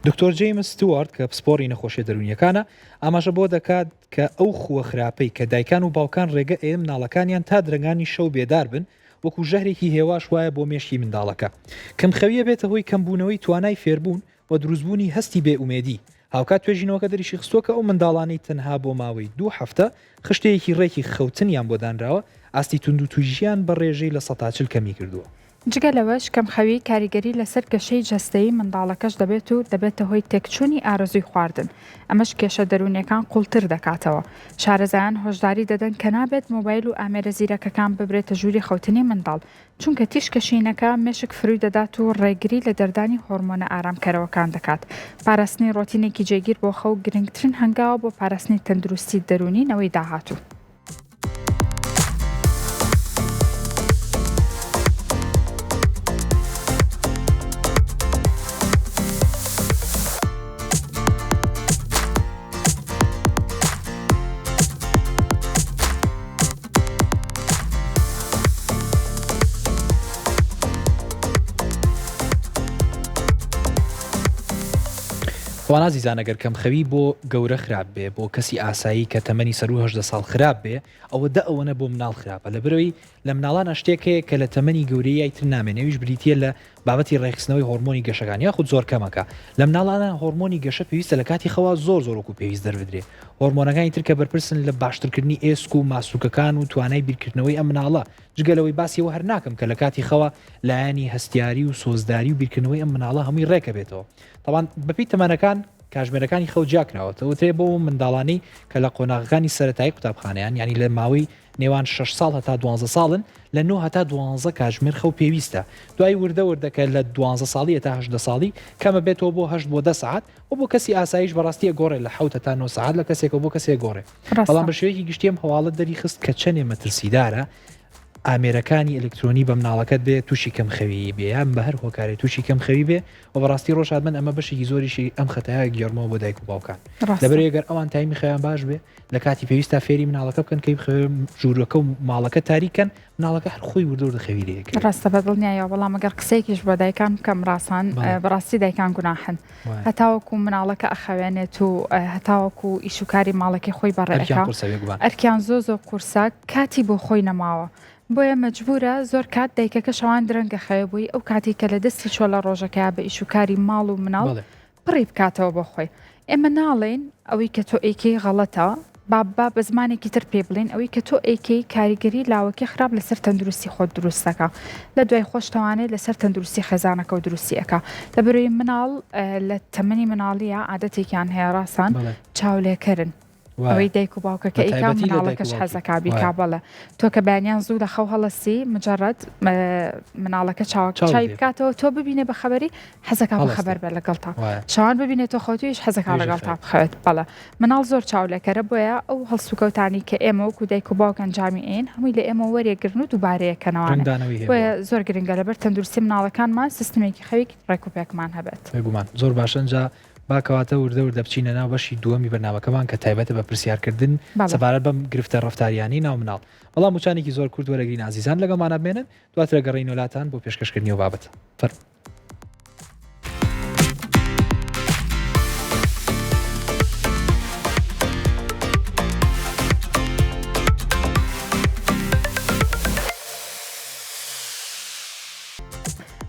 A: دکتۆر جیمس ستوارد کە پسپۆری نەخۆشیە دەرونیەکانە ئاماژە بۆ دەکات کە ئەو خووە خراپەی کە دایکان و باوکان ڕێگە ئێم مناڵەکانیان تا درنگانی شەو بێدار بن وەکو ژەهرێکی هێواش وایە بۆ مێشکی منداڵەکە کەمخەویە بێتە هۆی کەمبوونەوەی توانای فێربوون و دروستبوونی هەستی بێئومێدی هاوکات توێژینەوەکە دەریشی خستووە کە ئەو منداڵانی تەنها بۆ ماوەی 2 هەفتە خشتەیەکی ڕێکی خەوتنیان بۆ دانراوە ئاستی تونند و توژیان بە ڕێژەی لە 140 کەمی کردووە.
B: جگە لەوەش کەمخەوی کاریگەری لەسەر گەشەی جەستەیی منداڵەکەش دەبێت و دەبێتە هۆی تێکچوونی ئارەزوی خواردن ئەمەش کێشە دەرونیەکان قوڵتر دەکاتەوە شارەزایان هۆشداری دەدەن کە نابێت مۆبایل و ئامێرە زیرەکەکان ببرێتە ژووری خەوتنی منداڵ چونکە تیشکەشینەکە مێشک فروی دەدات و ڕێگری لە دەردانی هۆرمۆنە ئارامکەرەوەکان دەکات پاراستنی ڕۆتینێکی جێگیر بۆ خەو گرنگترین هەنگاوە بۆ پاراستنی تەندروستی دەرونینەوەی داهاتوو.
A: وانازیزان ئەگەر کەمخەوی بۆ گەورە خراپ بێ بۆ کەسی ئاسایی کە تەمەنی سەر و 18 ساڵ خراپ بێ ئەوە ئەوەنە بۆ مناڵ خراپە لە برەوەی لە مناڵان شتێکەیە کە لە تەمەنی گەورەی تر نامێنەویش بریتە لە بابەتی ڕێکخستنەوەی هۆرمۆنی گەشەکان یاخود زۆر کەمەکە لە مناڵانە هۆرمۆنی گەشە پێویستە لە کاتی خەوا زۆر وەکو پێویست دەربدرێ هۆرمۆنەکانی تر کە بەرپرسن لە باشترکردنی ئێسک و ماسووکەکان و توانای بیرکردنەوەی ئەم مناڵە جگەلەوەی باسیەوە هەر ناکەم کە لە کاتی خەوا لایەنی هەستیاری و سۆزداری و بیرکردنەوەی ئەم مناڵە هەمووی ڕێکە بێتەوە تاوان بەپی تەمەنەکان کاژمێرەکانی خەو جیاکراوەتە وترێ بۆ منداڵانی کە لە قۆناغەکانی سەرەتایی قوتابخانەیان ینی لە ماوەی نێوان 6 ساڵ هەتا 12 ساڵن لە 9 هەتا 12 کاژمێر خەو پێویستە دوای وردەکە لە 12 ساڵی تا 8 ساڵی کەمە بێتەوە بۆ 8 بۆ 10 ساعت و بۆ کەسی ئاسایش بەڕاستیە گۆڕێ لە 7 تا 9 ساعت لە کەسێکەوە بۆ کەسێک گۆڕێ بەڵام بە شێوەیەکی گشتیم هەواڵت دەری خست کە چەندێ مەترسیدارە ئامێرەکانی ئەلکترۆنی بەم ناڵەکەت بێ تووشی کەم خەوی بێ یان بە هەر هۆکارێت تووشی کەم خەوی بێ و بەڕاستی ڕۆژادمن ئەمە بەشێکی زۆریشی ئەم خەتایە گێڕمەوە بۆ دایک و باوکان لەبەر ئەگەر ئەوان تایمی خەیان باش بێ لە کاتی پێویستە فێری مناڵەکە بکەن کەی ژوورەکە و ماڵەکە تاریکەن مناڵەکە هەر خۆی وردە خەویرەیەک
B: ڕاستە بەدڵنیایە بەڵام ئەگەر قسەیەکیش بە دایکان بکەم ڕاستان بەڕاستی دایکان گوناحن هەتاوەکو مناڵەکە ئەخەوێنێت و هەتاوەکو ئیشوکاری ماڵەکەی خۆی بەڕێکە ئەرکیان زۆ قورسا کاتی بۆ خۆی نەماوە بۆیە مەجبورە زۆر کات دایکەکە شەوان درەنگە خەیەبووی ئەو کاتی کە لە دەستی چۆ لە ڕۆژەکە بە ئیشوکاری ماڵ و مناڵ پڕی بکاتەوە بۆ خۆی ئێمە ناڵێن ئەوەی کە تۆ ئەیکەی غەڵەتە بابا بە زمانێکی تر پێ بڵین ئەوەی کە تۆ ئەیکەی کاریگەری لاوەکی خراپ لەسەر تەندروستی خۆت دروستەکە لە دوای خۆشتەوانێت لەسەر تەندروستی خێزانەکە و دروستیەکە لە بەروی مناڵ لە تەمەنی مناڵیە عادەتێکیان هەیە ڕاستان چاولێکردن ئەوەی دایک و باوکەکە ئیکا مناڵەکەش حەزەکە بیکا بەڵێ تۆ کە بەیانیان زوو لە خەو هەڵەسی مجرد مناڵەکە چای بکاتەوە تۆ ببینێ بە خەبەری حەزەکە بە خەبەر بێ لەگەڵتا شەوان ببینێت تۆ خۆتویش حەزەکە لەگەڵتا بخەوێت بەڵێ مناڵ زۆر چاولێکەرە بۆیە ئەو هەڵسوکەوتانی کە ئێمە وەکو دایک و باوکان جامیعین هەمووی لە ئێمە وەرێگرن و دووبارەیەکەنەوە بۆیە زۆر گرنگە لەبەر تەندروستی مناڵەکانمان سیستمێکی خەوی ڕێکوپێکمان هەبێت
A: بێگومان زۆر باشەنجا باکەواتە وردە بچینە ناو بەشی دووەمی بەرنامەکەمان کە تایبەتە بە پرسیارکردن سەبارەت بەم گرفتە ڕەفتاریانی ناو مناڵ بەڵام موچانێکی زۆر کورد وەرەگرین عزیزان لەگەڵمانە بێنن دواترە گەڕین وڵاتان بۆ پێشکەشکردنی و بابەت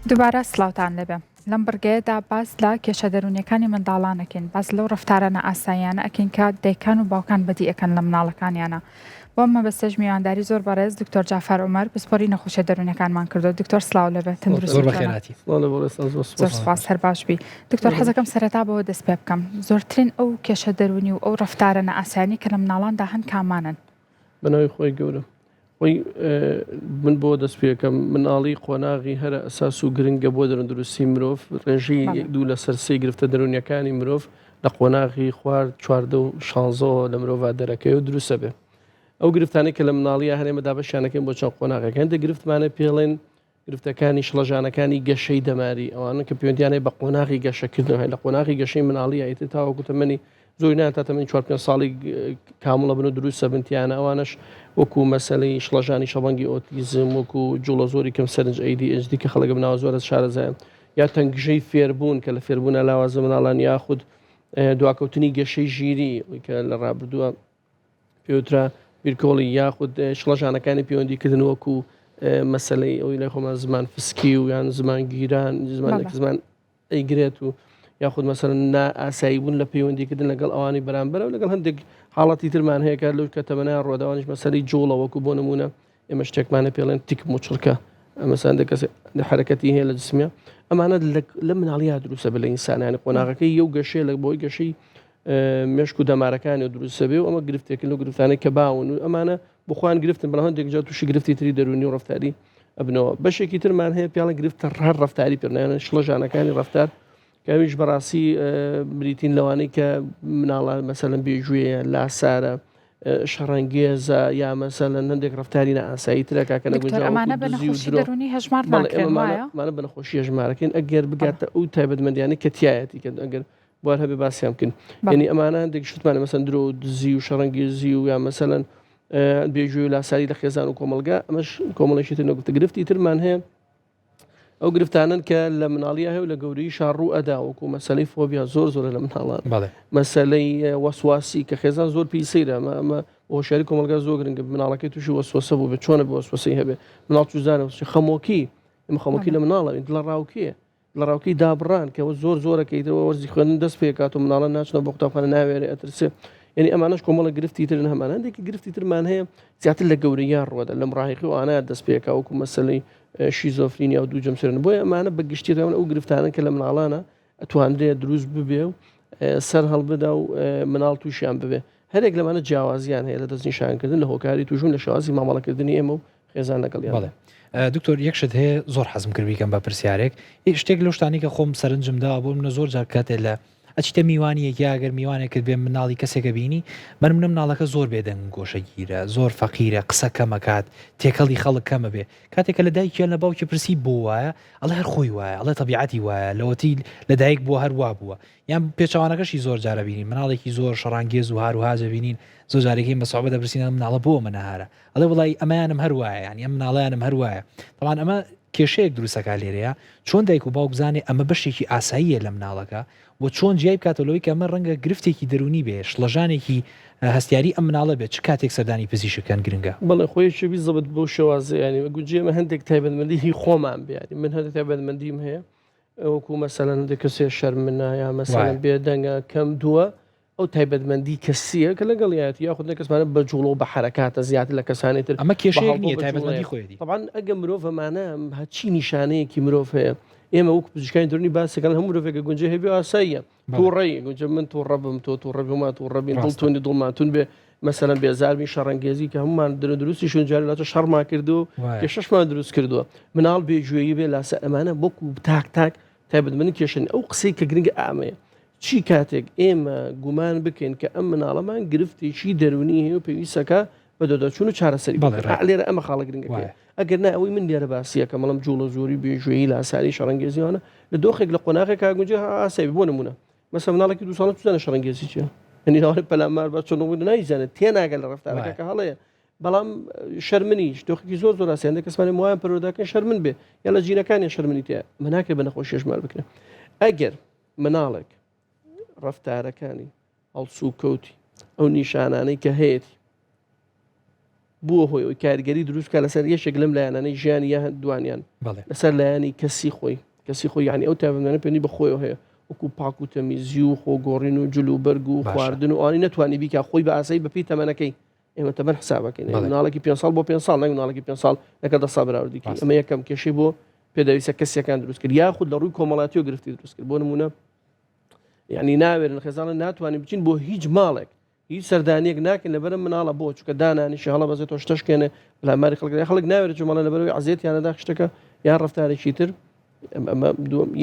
B: دووبارە سڵاوتان لەبێ لەم بڕگەیەدا باس لە کێشە دەرونیەکانی منداڵانەکەین باس لەو ڕەفتارانە ئاساییانە ئەکەین کە دایکان و باوکان بەدی ئەەکەن لە مناڵەکانیانە بۆ مەبەستەش میوانداری زۆر بەڕێز دکتۆر جافار عومەر پسپۆری نەخۆشیە دەرونیەکانمان کردو دکتۆر سڵاو لەبێت
A: تەندروستی
B: زۆر سپاس هەر باش بی دکتۆر حەزەکەم سەرەتا بەوە دەست پێ بکەم زۆرترین ئەو کێشە دەرونی و ئەو ڕەفتارە ئاسانی کە لە مناڵاندا هەن کامانن
E: بەناوی خۆی گەورە من بۆ دەست پێەکەم مناڵی قۆناغی هەرە ئەساس و گرنگە بۆ دەرەندروستی مرۆڤ ڕێژەی دوو لە سەرسەی گرفتە دەرونیەکانی مرۆڤ لە قۆناغی خوارد چواردە و شانزەوە لە مرۆڤ دەرەکەی و دروستە بێ ئەو گرفتانەی کە لە مناڵیە هەرێمەدا بەشانەکەین بۆ چەند قۆناغەکان دە گرفتمانە پێڵێن گرفتەکانی شڵەژانەکانی گەشەی دەماری ئەوانە کە پەیوەندیانەی بە قۆناغی گەشەکردن لە قۆناغی گەشەی مناڵی ئیتر تاوەکو تەمەنی زۆرینان تا تەمەنی 4 ساڵی کامڵە بن و دروستە بنتیانە ئەوانش وەکو مەسەلەی شڵەژانی شەبەنگی ئۆتیزم وەکو جوڵە زۆری کەم سەرنج ADHD کە خەڵک بناوە زۆرە شارەزایان یا تەنگژەی فێربوون کە لە فێربوونە لاوازە مناڵان یاخود دواکەوتنی گەشەی ژیری کە لە ڕابردووە پێوترا بیرکۆڵی یاخود شڵەژانەکانی پەیوەندیکردن وەکو مەسەلەی ئەوی لای خۆمان زمان فسکی و یان زمان گیران زمان ئەیگرێت و یاخود مەسەرەن ئاسایی بوون لە پەیوەندیکردن لەگەڵ ئەوانی بەرامبەرە و لەگەڵ هەندێک حاڵەتی ترمان هەیە کە لەو کە تەمەنای ڕۆداوانیش مەسەلەی جوڵە وەکو بۆ نمونە ئێمە شتێکمانە پێڵێن تیک مچڕکە مەسەن کەس حرەکەتی هەیە لە جسمیە ئەمانە لە مناڵیا دروستە بە لە ئینسانیانی قۆناغەکەی یەو گەشەیە لە بۆی گەشەی مێشک و دەمارەکانی دروستە بێ و ئەمە گرفتێکن لە گرفتانەی کە باون و ئەمانە بخواان گرفتن بە هەندێک جا تووشی گرفتی تری دەرونی و ڕفتاری ئەبنەوە بەشێکی ترمان هەیە پیاڵە گرفتە هەر ڕفتاری پێنیانە شڵەژانەکانی ڕفتار کاویش بەڕاستی بریتین لەوانەی کە مناڵە مەسەلەن بێژوویە لاسارە شەڕەنگێزە یا مەسەلەن هەندێک ڕفتاری ئاسایی ترەکە کە
B: ئەمانە بە نەخۆشی دەرونی هەژمارمانە
E: بە نەخۆشی هەژمارەکەین ئەگەر بگاتە ئەو تایبەتمەندیانە کە تایەتی کە ئەگەر بوار هەبێ باسییان بکەین یعنی ئەمانە هەندێک شتمانە مەسەن درۆ و دزی و شەڕەنگێزی و یا مەسەلەن بێژووی و لاساری لە خێزان و کۆمەلگا ئەمەش کۆمەڵێکی تر نەگوتە گرفتی ترمان هەیە ئەو گرفتانن کە لە مناڵیە هەیە و لە گەورەی شاڕوو ئەدا وەکو مەسەلەی فۆبیا زۆر لە مناڵان مەسەلەی وەسواسی کە خێزان زۆر پیسەیرە ئەمە هۆشیاری کۆمەلگا زۆر گرنگە مناڵەکەی تووشی وەسوەسە بوو بێ چۆنە بە وەسوەسەی هەبێ مناڵ چوزانە خەمۆکی ئەمە خەمۆکی لە مناڵە لە ڕاوکیە لە ڕاوکی دابڕان کەەوە زۆرەکەیتەوە وەرزی خوێندن دەست پێکات و مناڵە ناچنە بۆ قوتابخانە ناوێرە ئەترسێ یعنی ئەمانەش کۆمەڵە گرفتی ترن هەمان هەندێکی گرفتی ترمان هەیە زیاتر لە گەورەیان ڕوەدا لە مڕاهقی و ئانایە دەست پێکا وەکو مەسەلەی شیزۆفرینیا و دوو جەمسێرن بۆیە ئەمانە بە گشتیەوە ئەو گرفتانە کە لە مناڵانە ئەتوانرێت دروست ببێ و سەر هەڵبدا و مناڵ تووشیان ببێ هەرێک لەمانە جیاوازیان هەیە لە دەستنیشانکردن لە هۆکاری توشون لە شێوازی مامەڵەکردنی ئێمە و خێزان لەگەڵیان.
A: دکتۆر یەکشت هەیە زۆر حەزم کردیکەم بە پرسیارێک شتێک لەو شتانی کە خۆم سەرنجمدا بۆ منە زۆر جار کاتێ لە ئەچیتە میوانیەکی ئەگەر میوانێکت بێ مناڵی کەسێکە بینی من مناڵەکە زۆر بێدەنگ گۆشەگیرە زۆر فەقیرە قسە کەمەکات تێکەڵی خەڵک کەمە بێ کاتێکە لە دایکیان لە باوکی پرسی بۆ وایە ئەڵێ هەر خۆی وایە ئەڵێ تەبیعەتی وایە لەوەتی لە دایک بووە هەروە بووە یان پێچوانەکەشی زۆر جارە بینین مناڵێکی زۆر شەڕانگێز و هاروهاجە بینین زۆر جارێکی بەسەوبە دەپرسینە مناڵە بۆ منەهارە ئەڵێ وڵی ئەمەیانم هەروایە یان ئەم مناڵیانم هەروایە طبعاً ئەمە کێشەیەک دروستەکە لێرەیە چۆن دایک و باوک بزانێ ئەمە بەشێکی ئاساییە لە مناڵەکە و چۆن جیای بکاتەوەی کە ئەمە ڕەنگە گرفتێکی دەرونی بێ شڵەژانێکی هەستیاری ئەم مناڵە بێت چ کاتێک سەردانی پزیشکەکان گرنگە
E: بەڵێ خۆیشی زەبت بۆ شێوازە ینی گونجێمە هەندێک تایبەتمەندی خۆمان بیانی من هەندێک تایبەتمەندیم هەیە وەکو مەسەلەن هەندێک کەسێ شەرمنە یا مەسەلەن بێدەنگە کەم دووە ئەو تایبەتمەندی کەسیە کە لەگەڵیەتی یاخود کەسمانە بە جوڵ و بە حرکاتە زیاتر لە کەسانی تر
A: ئەمە کێشەیەک نییە تایبەتمەندی خۆیەتی
E: طبعاً ئەگە مرۆڤەمانە هەچی نیشانەیەکی مرۆڤ هەیە ئێمە وەکو پزیشکانی دورنی باسەکان هەموو مرۆڤێکە گونجێ هەبێ ئاساییە تووڕێی گونجە من تووڕەبم تۆ تووڕەبما تووڕەبین دڵتوانی دڵماتون بێ مەسەلەن بێزاربی شەڕەنگێزی کە هەمومان دروستیشون جارێ لاتە شەڕما کردو کە شەشمان دروست کردووە مناڵ بێگوێیی بێ لاسە ئەمانە بۆکو تاک تایبەتمەندی کێشن ئەو قسەی کە گرنگە ئامەیە چی کاتێک ئێمە گومان بکەین کە ئەم مناڵەمان گرفتێکی دەرونی هەیە و پێویستەکە بە دۆدەچوون و چارەسەری لێرە ئەمە خاڵە گرنگەکە ئەگەر نا ئەوەی من لێرە باسیەکە مەڵم جوڵە زۆری بێژوێیی لاساری شەڕەنگێزیوانە لە دۆخێک لە قۆناغێک کاگونجێ ئاسایی بۆ نمونە مەسە مناڵێکی 2 ساڵە توزانە شەڕەنگێزی چیە هەنی ناوەڕی پەلامار بە چۆن نایزانێت تێناگە لە ڕفتارەکە کە هەڵەیە بەڵام شەرمنیش دۆخێکی زۆر ئاسیانە کەسمانی وایان پەرۆداکەن شەرمن بێ یا لە جینەکانی شەرمنی تێ مناکە بە نەخۆشی ژمار بکرێن ئەگەر مناڵێک ڕفتارەکانی هەڵسوو کەوتی ئەو نیشانانەی کە هەیەی بووە هۆی ئەوی کاریگەری دروستکە لەسەر یەشێک لەم لایەنانەی ژیانی یا دوانیان لەسەر لایەنی کەسی خۆی یعنی ئەو تایبەتمەندە پێنی بە خۆیەوە هەیە وەکو پاک و تەمیزی و خۆگۆڕین و جلوبەرگ و خواردن و ئەوانی نەتوانی بیکە خۆی بە ئاسایی بەپی تەمەنەکەی ئێمە تەمەن حسابەکەین مناڵێکی 5 ساڵ بۆ 5 ساڵ نەک مناڵێکی 5 ساڵ لەکە 10 ساڵ بەراوردیکە ئەمە یەکەم کێشەی بۆ پێدەویستە کەسیەکان دروست کرد یاخود لە ڕووی کۆمەڵاتی و گرفتی دروست کرد بۆ نمونە یعنی ناوێرن خێزانە ناتوانین بچین بۆ هیچ ماڵێک هیچ سەردانیەک ناکەین لەبەر مناڵە بۆ چکە دانانیشی هەڵە بەزێتەوە شتەشکێنێ بەلاماری خەڵک ناوێت چۆمەڵە لەبەرەوەی عزیێتیانەدا شتەکە یان ڕفتارێکی تر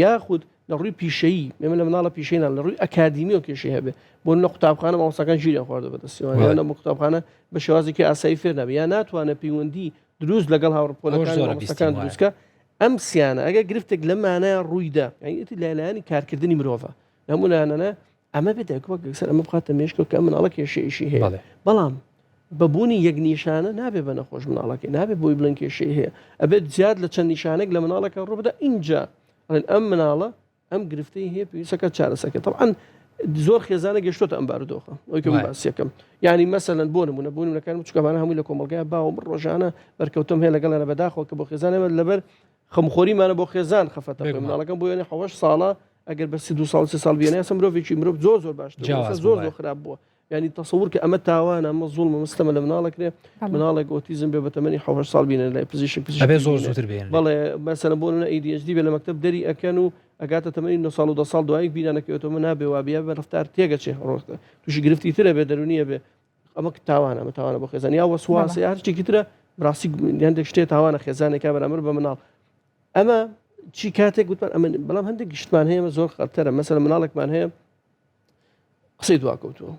E: یاخود لە ڕووی پیشەیی ئێمە لە مناڵە پیشەیان لە ڕووی ئەکادیمی و کێشەی هەبێ بۆ لە قوتابخانە مامۆستاکان ژیریان خواردە بەدەستیوان یان لە قوتابخانە بە شێوازێکی ئاسایی فێر نەبێ یان ناتوانێت پەیوەندی دروست لەگەڵ هاوڕۆپۆلەکانی مامۆستاکان دروستکە ئەم سیانە ئەگە گرفتێک لە مانایە ڕوویدا یعنی لایەنی کارکردنی مرۆڤە هەموو لایەنانە ئەمە بێتەکوەکسەر ئەمە بخاتە مێشکە کە مناڵە کێشەیەشی هەیە بەڵام بەبوونی یەک نیشانە نابێ بە نەخۆش مناڵەکەی نابێ بۆی بڵند کێشەی هەیە ئەبێت زیاد لە چەند نیشانێک لە مناڵەکە ڕووبدا اینجا ئەم مناڵە ئەم گرفتەی هەیە پێویستەکە چارەسەکە طبعاً زۆر خێزانە گەشتۆتە ئەم بارودۆخە ئەوی کە باسیەکەم یعنی مەسەلەن بۆ نمونە بوونەکان چکەمانە هەمووی لە کۆمەڵگای باوە ڕۆژانە بەرکەوتم هەیە لەگەڵ لە بەداخەوە کە بۆ خێزانەوە لەبەر خەمخۆریمانە بۆ خێزان خەفەتە مناڵەکەم بۆ یێنێ 7 ساڵە ئەگەر بە 2 ساڵ 3 ساڵ بێنێ ئەسە مرۆڤێکی مرۆڤ زۆر باش زۆر خراپ بووە ینی تەسەور کە ئەمە تاوانە ئەمە زوڵمە مستەمە لە مناڵەکرێ مناڵێک ئۆتیزم بێ بە تەمەنی 7 ساڵ بینێن لای پزیشک
A: زۆرتر بێن
E: بەڵێ مەسەلەن بۆ نمونە ADHD بێ لە مەکتەب دەری ئەکەن و ئەگاتە تەمەنی 9 ساڵ و 10 ساڵ دوایی بینانەکەوێتەوە نابێ وابیە بە ڕفتار تێگەچێ ڕۆختە تووشی گرفتی ترە بێ دەرونیە بێ ئەمە تاوانە ئەمە تاوانە بۆ خێزان یا وەسواسە هەرچێکی ترە ڕاستی یاندێک شتێ تاوانە خێزانێکا بەرامبەر بە مناڵ ئەمە چی کاتێک گوتمان ئەمە بەڵام هەندێک گشتمان هەیە زۆر خەتەرە مەسەلەن مناڵێکمان هەیە قسەی دواکەوتووە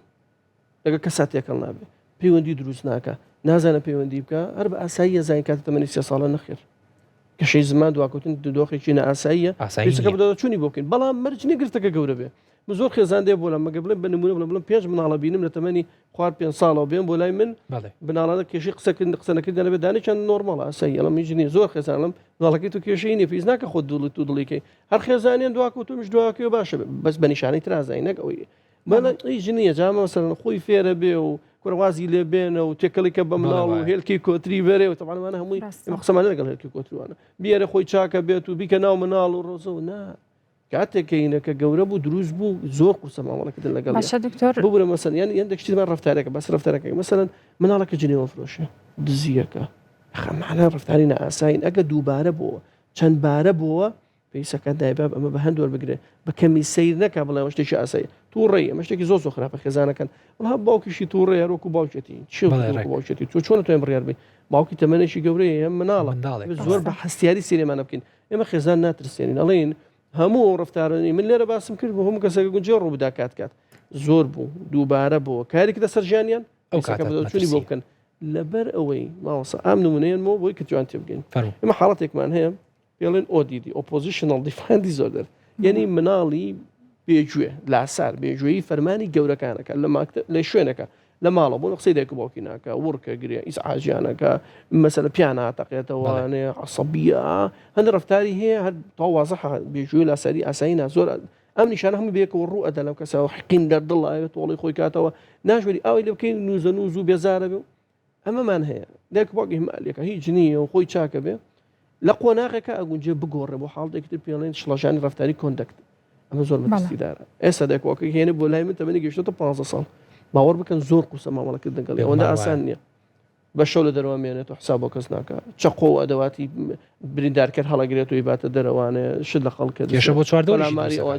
E: لەگە کەسات تێکەڵ نابێ پەیوەندی دروست ناکە نازانە پەیوەندی بکە هەر بە ئاسایی زانین کاتە تەمەنی 3 ساڵە نەخێر کەشەی زمان دواکەوتن دۆخێکی نەئاساییە پێویستەکە بەدەچوونی بۆ بکەین بەڵام مەرج نەگرفتەکە گەورە بێ من زۆر خێزان دێ بۆ لە مەگە بڵێن بە نمونە بڵێن 5 مناڵە بینم لە تەمەنی خوارد 5 ساڵەوە بێن بۆ لای من بناڵانە کێشەی قسەنەکردن لەبێ دانیشان نۆرماڵە ئاسایی ئەڵە میژنی زۆر خێزانم مناڵەکەی تو کێشەی نیە پێویست ناکە خۆت دوڵی تو دڵیکەی هەر خێزانیان دواکەوتوش دواکەوە باشە بەس بە نیشانەی ترازایی نەک ئەوەی بەڵێ ژنیە جامە مەسەلەن خۆی فێرە بێ و کوڕوازی لێ بێنە و تێکەڵێکە بە مناڵ و هێلکی کۆتری بەرێ و تەمانەوانە هەمووی قسەمانە لەگەڵ هێلکی کۆتریوانە بیارە خۆی چاکە بێت و بیکە ناو مناڵ و ڕۆزە و نا کاتێکینەکە گەورە بوو دروست بوو زۆر قورسە مامەڵەکەدن لەگەڵ ببورە مەسەن یان یەندێکشتیمان ڕفتارێکە بەس ڕفتارەکەی مەسەلەن مناڵەکە جنێوە فرۆشە دزیەکە خەمانە ڕفتاری نەئاساین ئەگە دووبارە بووە چەند بارە بووە پێویستەکە دایباب ئەمە بە هەند وەربگرێ بە کەمی سیر نەکا بڵێ ئەمە شتێکی ئاسایی تووڕێ ئەمە شتێکی زۆر خراپە خێزانەکەن وڵا باوکیشی تووڕێ هەروەکو باوکێتی چی باوکێتی تۆ چۆن تۆ بڕیار بی باوکی تەمەنێکی گەورەیە ئەم مناڵە زۆر بە هەستیاری سینێمانە بکەین ئێمە خێزان ناترسێنین ئەڵێن هەموو ڕفتارانی من لێرە باسم کرد بۆ هەموو کەسێک گونجێ ڕوو بدا کات زۆر بوو دووبارە بۆ کارێکی دەسەر ژیانیان چونی بۆ بکەن لەبەر ئەوەی ماوەسە ئام نمونەیەنەوە بۆی کە جوان تێ بگەین ئێمە حاڵەتێکمان هەیە پێڵێن ODD Oppositional Defiant Disorder یعنی مناڵی بێگوێ لاسار بێگوێیی فەرمانی گەورەکانەکە لە شوێنەکە لە ماڵە بۆ قسەی دایک و باوکی ناکە وڕکە گرێ ئیسعاجیانەکە مەسەلە پیان ناتەقێتەوەوانێ عەسەبیە هەندێک ڕفتاری هەیە هەر تەواو وازەح بێگوێی لاساری ئاسایی زۆر ئەم نیشانە هەموو بێکەوە ڕوو ئەدە لەم کەسەوە حقین دەردڵ ئاوێت تۆڵی خۆی کاتەوە ناژوێری ئاوی لێ بکەین نوزە نووز و بێزارە بێ ئەمەمان هەیە دایک و باوکی هەمالێکە هیچ نییە و خۆی چاکە بێ لە قۆناغێکە ئەگونجێ بگۆڕێ بۆ حاڵێکی تر پێڵێن شڵەژانی ڕفتاری کۆندەکت ئەمە زۆر مەترسیدارە ئێستا دایک و باوکی هێنە بۆ لای من تەمەنی گەیشتۆتە 15 ساڵ باوەڕ بکەن زۆر قوسە مامەڵەکرد دەگەڵێ ئەوەندە ئاسان نییە بە شەو لە دەرەوە مێنێت و حساب بۆ کەس ناکە چەقۆ و ئەدەواتی بریندارکرد هەڵەگرێت و یباتە دەرەوانێ شت لە خەڵکە
A: گەشە بۆ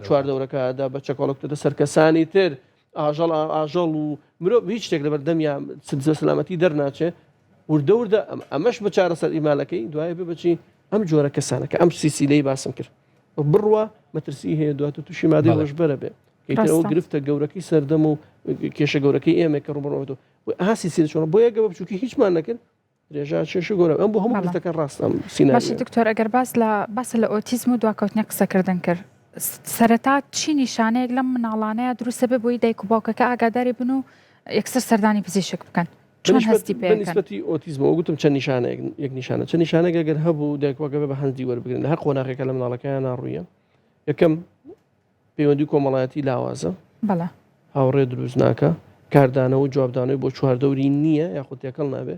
E: چوار دەورەکەدا بە چەکۆڵکتە سەر کەسانی تر ئاژەڵ و مرۆڤ هیچ شتێک لەبەر دەمیان سلامەتی دەرناچێ وردە وردە ئەمەش بە چارەسەر ئیمالەکەی دوایە بێ بچی ئەم جۆرە کەسانەکە ئەم سیسیلەی باسم کرد بڕوە مەترسی هەیە دواتە تووشی مادەی ڕۆژبەرە بێ ئەوە گرفتە گەورەکەی سەردەم و کێشە گەورەکەی ئێمە کە ڕوبڕەوەەوە ئاسی سیر چۆن بۆ یەگە بە بچووکی هیچمان نەکرد درێژا چێش گەورە ئەم بۆ هەموو گرفتەکە ڕاستم
B: باشی دکتۆر ئەگەر باس لە ئۆتیزم و دواکەوتنە قسەکردن کرد سەرەتا چی نیشانەیەک لەم مناڵانەیە دروستە بێ بۆی دایک و باوکەکە ئاگاداری بن و یەکسەر سەردانی پزیشک بکەن چۆن هەستی پێ
E: بەنسبەتی ئۆتیزمەوە گوتم چەند نیشانەیەک یەک نیشانە چەند نیشانێک ئەگەر هەبوو دایکوەکە بە هەندی وەربگرن هەر قۆناغێکە لە مناڵەکەیان ناڕوویە یەکەم پەیوەندی کۆمەڵایەتی لاوازە
B: بەڵێ
E: هاوڕێ دروست ناکە کاردانەوە و جوابدانەوەی بۆ چواردەوری نییە یاخود تێکەڵ نابێ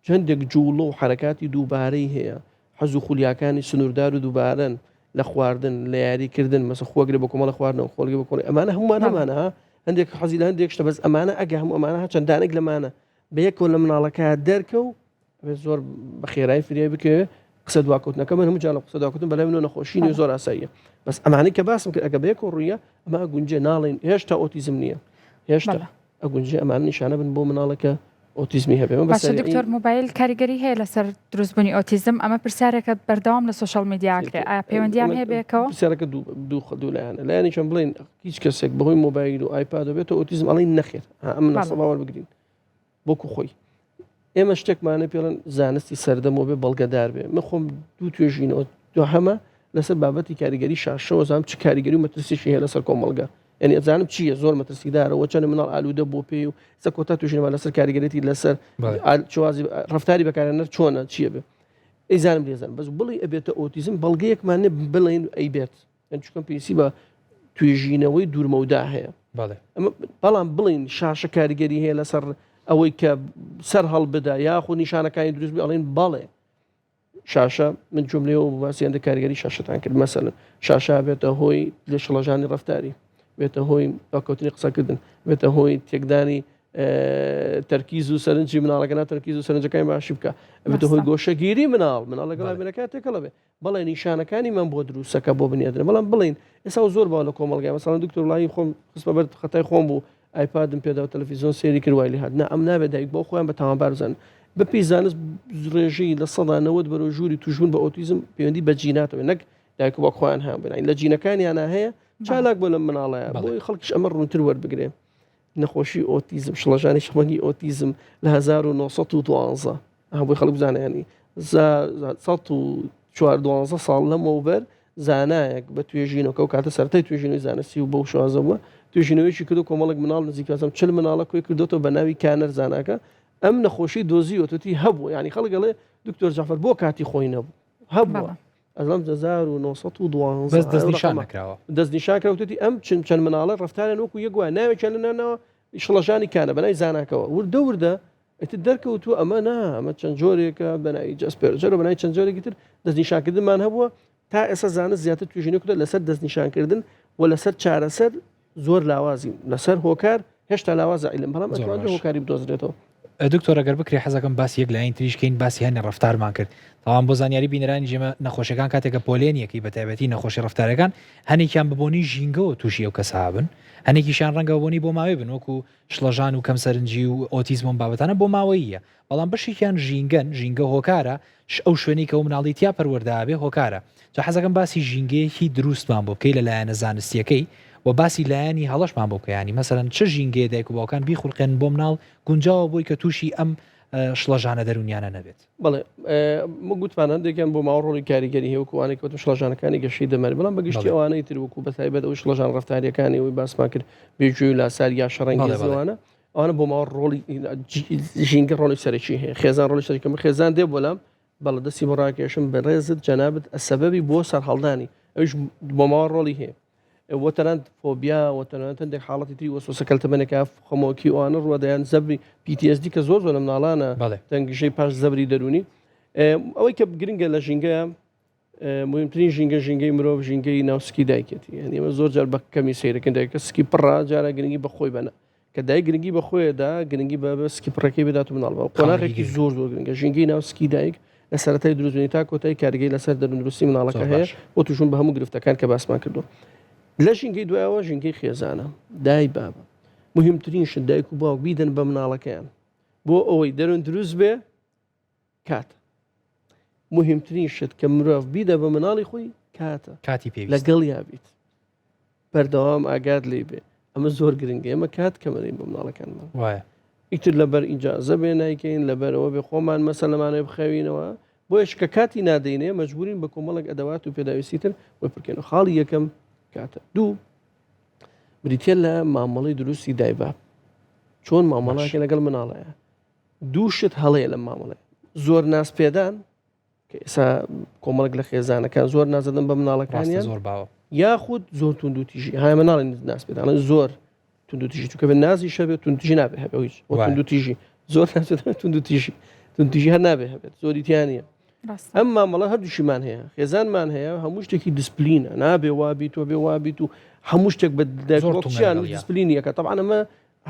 E: چەندێک جوڵە و حرەکاتی دووبارەی هەیە حەز و خولیاکانی سنووردار و دووبارن لە خواردن لە یاریکردن مەسە خۆگرێ بە کۆمەڵە خواردنەوە خۆڵگە بکۆن ئەمانە هەمومان هەمانە هەندێک حەزی لە هەندێک شتە بەس ئەمانە ئەگە هەموو ئەمانە چەندانێک لەمانە بە یەکەوە لە مناڵەکە دەرکە و زۆر بە خێرایی فریای بکەوێ قسە دواکەوتنەکە من هەموو جاڵە قسە دواکەوتن بەلای منەوە نەخۆشینی زۆر ئاساییە بەس ئەمانەی کە باسم کرد ئەگە بە یەکەوە ڕوویە ئەمە گونجێ ناڵێن هێشتا ئۆتیزم نییە هێشتا ئەگونجێ ئەمان نیشانە بن بۆ مناڵەکە ئۆتیزمی هەبێ
B: باشە دکتۆر موبایل کاریگەری هەیە لەسەر دروستبوونی ئۆتیزم ئەمە پرسیارێکە بەردەوام لە سوشال میدیاکرێ ئایا پەیوەندیان هەیە بێکەوە
E: پرسیارەکە دوو لایەنە لایەنی چەند بڵێن هیچ کەسێک بەهۆی موبایل و ئایپاد بێتەوە ئۆتیزم ئەڵێن نەخێر ئەم نەسەڵاوە بگرین بۆکو خۆی ئێمە شتێکمانە پێڵەن زانستی سەردەمەوە بێ بەڵگەدار بێ من خۆم دوو توێژینەوە دو هەمە لەسەر بابەتی کاریگەری شاشەوە زانم چ کاریگەری و مەترسیشی هەیە لەسەر کۆمەڵگە یعنی ئەزانم چییە زۆر مەترسیدارەوە چەند مناڵ ئالوودە بۆ پێی و سە کۆتا توێژینەوە لەسەر کاریگەرێتی لەسەر چوازی ڕفتاری بەکارێنەر چۆنە چییە بێ ئەیزانم لێزان بەس بڵێ ئەبێتە ئۆتیزم بەڵگەیەکمانە بڵێن ئەی بێت چکەم پێویستی بە توێژینەوەی دوورمەودا هەیە بەڵام بڵین شاشە کاریگەری هەیە لەسەر ئەوەی کە سەر هەڵ بدا یاخۆ نیشانەکانی دروست بێ ئەڵێن بەڵێ شاشە من جملەوە باسییان کاریگەری شاشتان کرد مەسەلەن شاشا بێتە هۆی لە شڵەژانی ڕفتاری بێتە هۆی باکەوتنی قسەکردن بێتە هۆی تێکدانی تەرکیز و سەرنجی مناڵەکەنا تەرکیز و سەرنجەکانی باشی بکە بێتە هۆی گۆشەگیری مناڵ لەگەڵ بنەکە تێکەڵە بێ بەڵێ نیشانەکانی من بۆ دروستەکە بۆ بنیادرن بەڵام بڵین ئێستا زۆر باو لە کۆمەڵگای مەسەڵەن دکتۆر وڵایی خۆم خستمە بەر خەتای خۆم بوو ئایپادم پێدا و تەلەڤیزیۆن سێری کرد وای لێ هات ئەم نابێت دایک بۆ خۆیان بە تاوانبار بزانن بەپی زانست ڕێژەی لە 90 بەرەو ژووری توژبوون بە ئۆتیزم پەیوەندی بە جیناتەوە نەک دایک بۆ خۆیان هەیە بنین لە جینەکانیانە هەیە چالاک بۆ لە مناڵەیە بۆی خەڵکیش ئەمە ڕوونتر وەربگرێ نەخۆشی ئۆتیزم شڵەژانی شەمەنی ئۆتیزم لە 1912 بۆی خەڵک بزانیانی 12 ساڵ لەمەوبەر زانایەک بە توێژینەوە و کاتە سەرەتای توێژینەوەی زانستی و بەو شوازەوە توێژینەوەیکی کرد و کۆمەڵک مناڵ نزیکەم 40 مناڵە کوێ کردوتەوە بە ناوی کانەر زاناکە ئەم نەخۆشی دۆزیوەتی هەبوو ینی خەڵک گەڵێ دکتۆر جعفەر بۆ کاتی خۆی نەبوو هەبووە ئەزڵام 1912 دەست نیشان کراوتێتی ئەم چەند مناڵە ڕفتاریان وەکو یەکوە ناوێکیان لەنانەوە شڵەژانی کانە بەنای زاناکەوە وردە وردە ئەیتر دەرکەوتووە ئەمە ئەمە چەند جۆرێکە بەنای جەسپێرجەر و بەنای چەند جۆرێکی تر دەست نیشانکردنمان هەبووە تا ئێستا زانست زیاتر توێژینە کردە لەسەر دەست نیشانکردن و لەسەر چارەسەر زۆر لاوازی لەسەر هۆکار هێشتا لاوازە عیلم بەڵام ئەتوانێت هۆکاری بدۆزرێتەوە
A: دکتۆر ئەگەر بکرێ حەزەکەم باسی یەک لایەن تریشکەین باسی هەنێ ڕفتارمان کرد تاوان بۆ زانیاری بینەرانی ژێمە نەخۆشیەکان کاتێکە پۆلێنیەکەی بە تایبەتی نەخۆشی ڕفتارەکان هەنێکیان ببوونی ژینگەوە تووشی ئەو کەسا بن هەنێکیشان ڕەنگە بۆنی بۆ ماوەی بن وەکو شڵەژان و کەم سەرنجی و ئۆتیزم بابەتانە بۆ ماوەیە بەڵام بەشێکیان ژینگە هۆکارە ئەو شوێنی کە و مناڵیتیا پەروەردابێ هۆکارە جا حەزەکەم باسی ژینگەیەکی دروستمان بۆ بکەی لەلایەنە زانستیەکەی و باسی لایەنی هەڵەشمان بۆ بکەیانی مەسەرەن چه ژینگەیە دایک و باوکان بیخوڵقێن بۆ مناڵ گونجاوە بۆی کە تووشی ئەم شڵەژانە دەرونیانە نەبێت
E: بڵێ گوتمان هەندێکیان بۆ ماوەڕۆڵی کاریگەری هەیەوەکوانێک کەوتم شڵەژانەکانی گەشتی دەمەری بەڵام بەگشتی ئەوانەی تر وەکو بە تایبەت ئەو شڵەژان ڕفتاریەکانی ئەوی باسمان کرد بێگوێ و لاسار یا شەڕەنگی زەوانە ئەوانە بۆ ماوە ڕۆڵی ژینگە ڕۆڵی سەرەکی هەیە خێزان ڕۆڵی سەرەکەمە خێزان دێ بۆلام بەڵە دەستی بۆ ڕاکێشم بە ڕێزت جەنابەت ئەسەبەبی بۆ سەرهەڵدانی ئەوش بۆ ماوە ڕۆڵی هەیە وەتەنەند فۆبیا وەتەنەوەت هەندێک حاڵەتی تری وەسوسەکەلتەبەنێکە خەمۆکی ئەوانە ڕوادەیان زەبری PTSD کە زۆر لە مناڵانە تەنگشەی پاش زەبری دەرونی ئەوەی کە گرنگە لە ژینگەیە مهمترین ژینگەی مرۆڤ ژینگەی ناوسکی دایکێتی یعنی ئەمە زۆر جار بە کەمی سیرەکەن دایکە سکی پڕا جارە گرنگی بەخۆی بەنە کە دای گرنگی بەخۆیدا گرنگی بە سکی پڕەکەی بدات و مناڵ بە قۆناغێکی زۆر گرنگە ژینگەی ناوسکی دایک لە سەرەتای دروستبوونی تا کۆتایی کارگەی لەسەر دەروندروستی مناڵەکە هەیە بۆ توشون بە هەموو گرفتەکان کە باسمان کردو لە ژینگەی دوایەوە ژینگەی خێزانە دای بابە مهمترین شت دایک و باوک بیدەن بە مناڵەکەیان بۆ ئەوەی دەروون دروست بێ کاتە مهمترین شت کە مرۆڤ بیدە بە مناڵی خۆی کاتە
A: کاتی پێویست
E: لەگەڵ یابیت بەردەوام ئاگات لێ بێ ئەمە زۆر گرنگە ئێمە کات کەمەرین بە مناڵەکانمان
A: وایە
E: ئیتر لەبەر ئیجازە بێ نایکەین لەبەرەوە بێ خۆمان مەسەلەمانەیە بخەوینەوە بۆیش کە کاتی نادەینێ مەجبورین بە کۆمەڵک ئەدەوات و پێداویستی تر وە بکەین خاڵی یەکەم کاتە دوو بریتە لە مامەڵی دروستی دایباب چۆن مامەڵاکە لەگەڵ مناڵەیە دوو شت هەڵەیە لە مامەڵێ زۆر ناس پێدان کە ئێستا کۆمەڵک لە خێزانەکان زۆر نازدەن بە مناڵەکانیان
A: زۆر باوە
E: یاخود زۆر توندوتیژی های مناڵی ناس پێدان زۆر توندوتیژی چونکە بە نازی شەبێت توندوتیژی نابێت هەبێت هیچ توندوتیژی زۆر توندوتیژی هەر نابێت هەبێت زۆری تیانە ئەم مامەڵە هەردووشیمان هەیە خێزانمان هەیە هەموو شتێکی دیسپلینە نابێ وابی تۆ بێ وابیت و هەموو شتێک بە دەکۆچیان دیسپلینیەکە طبعا ئەمە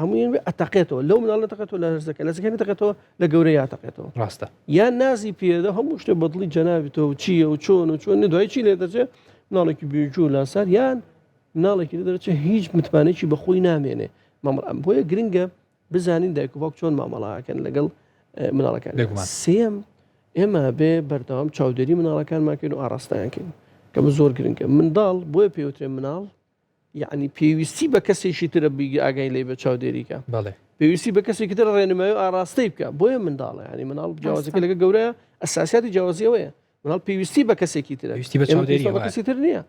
E: هەموویان ئەتەقێتەوە لەو مناڵە تەقێتەوە لە هەرزەکە لە زەکانی تەقێتەوە لە گەورەی یاتەقێتەوە
A: ڕاستە
E: یان نازی پێدا هەموو شتێک بەدڵی جەنابێتەوە چییە و چۆن و چۆن دوای چی لێ دەچێت مناڵێکی بێجوو لاسار یان مناڵێکی دەرەچێت هیچ متمانێکی بەخۆی نامێنێ بۆیە گرنگە بزانین دایک و باوک چۆن مامەڵاکەن لەگەڵ مناڵەکان سێم ئێمە بێ بەردەوام چاودێری مناڵەکانماکەین و ئاراستایانکەین کەمە زۆر گرنگە منداڵ بۆیە پێوترێن مناڵ یعنی پێویستی بە کەسێکی ترە بیگە ئاگای لێ بە چاودێریکە پێویستی بە کەسێکی تر ڕێنمایی و ئاراستەی بکە بۆیە منداڵە ینی مناڵ جیاوازەکە لەگە گەورەیە ئەساسیاتی جیاوازیەوەیە مناڵ پێویستی بە کەسێکی ترە بە کەسی تر نییە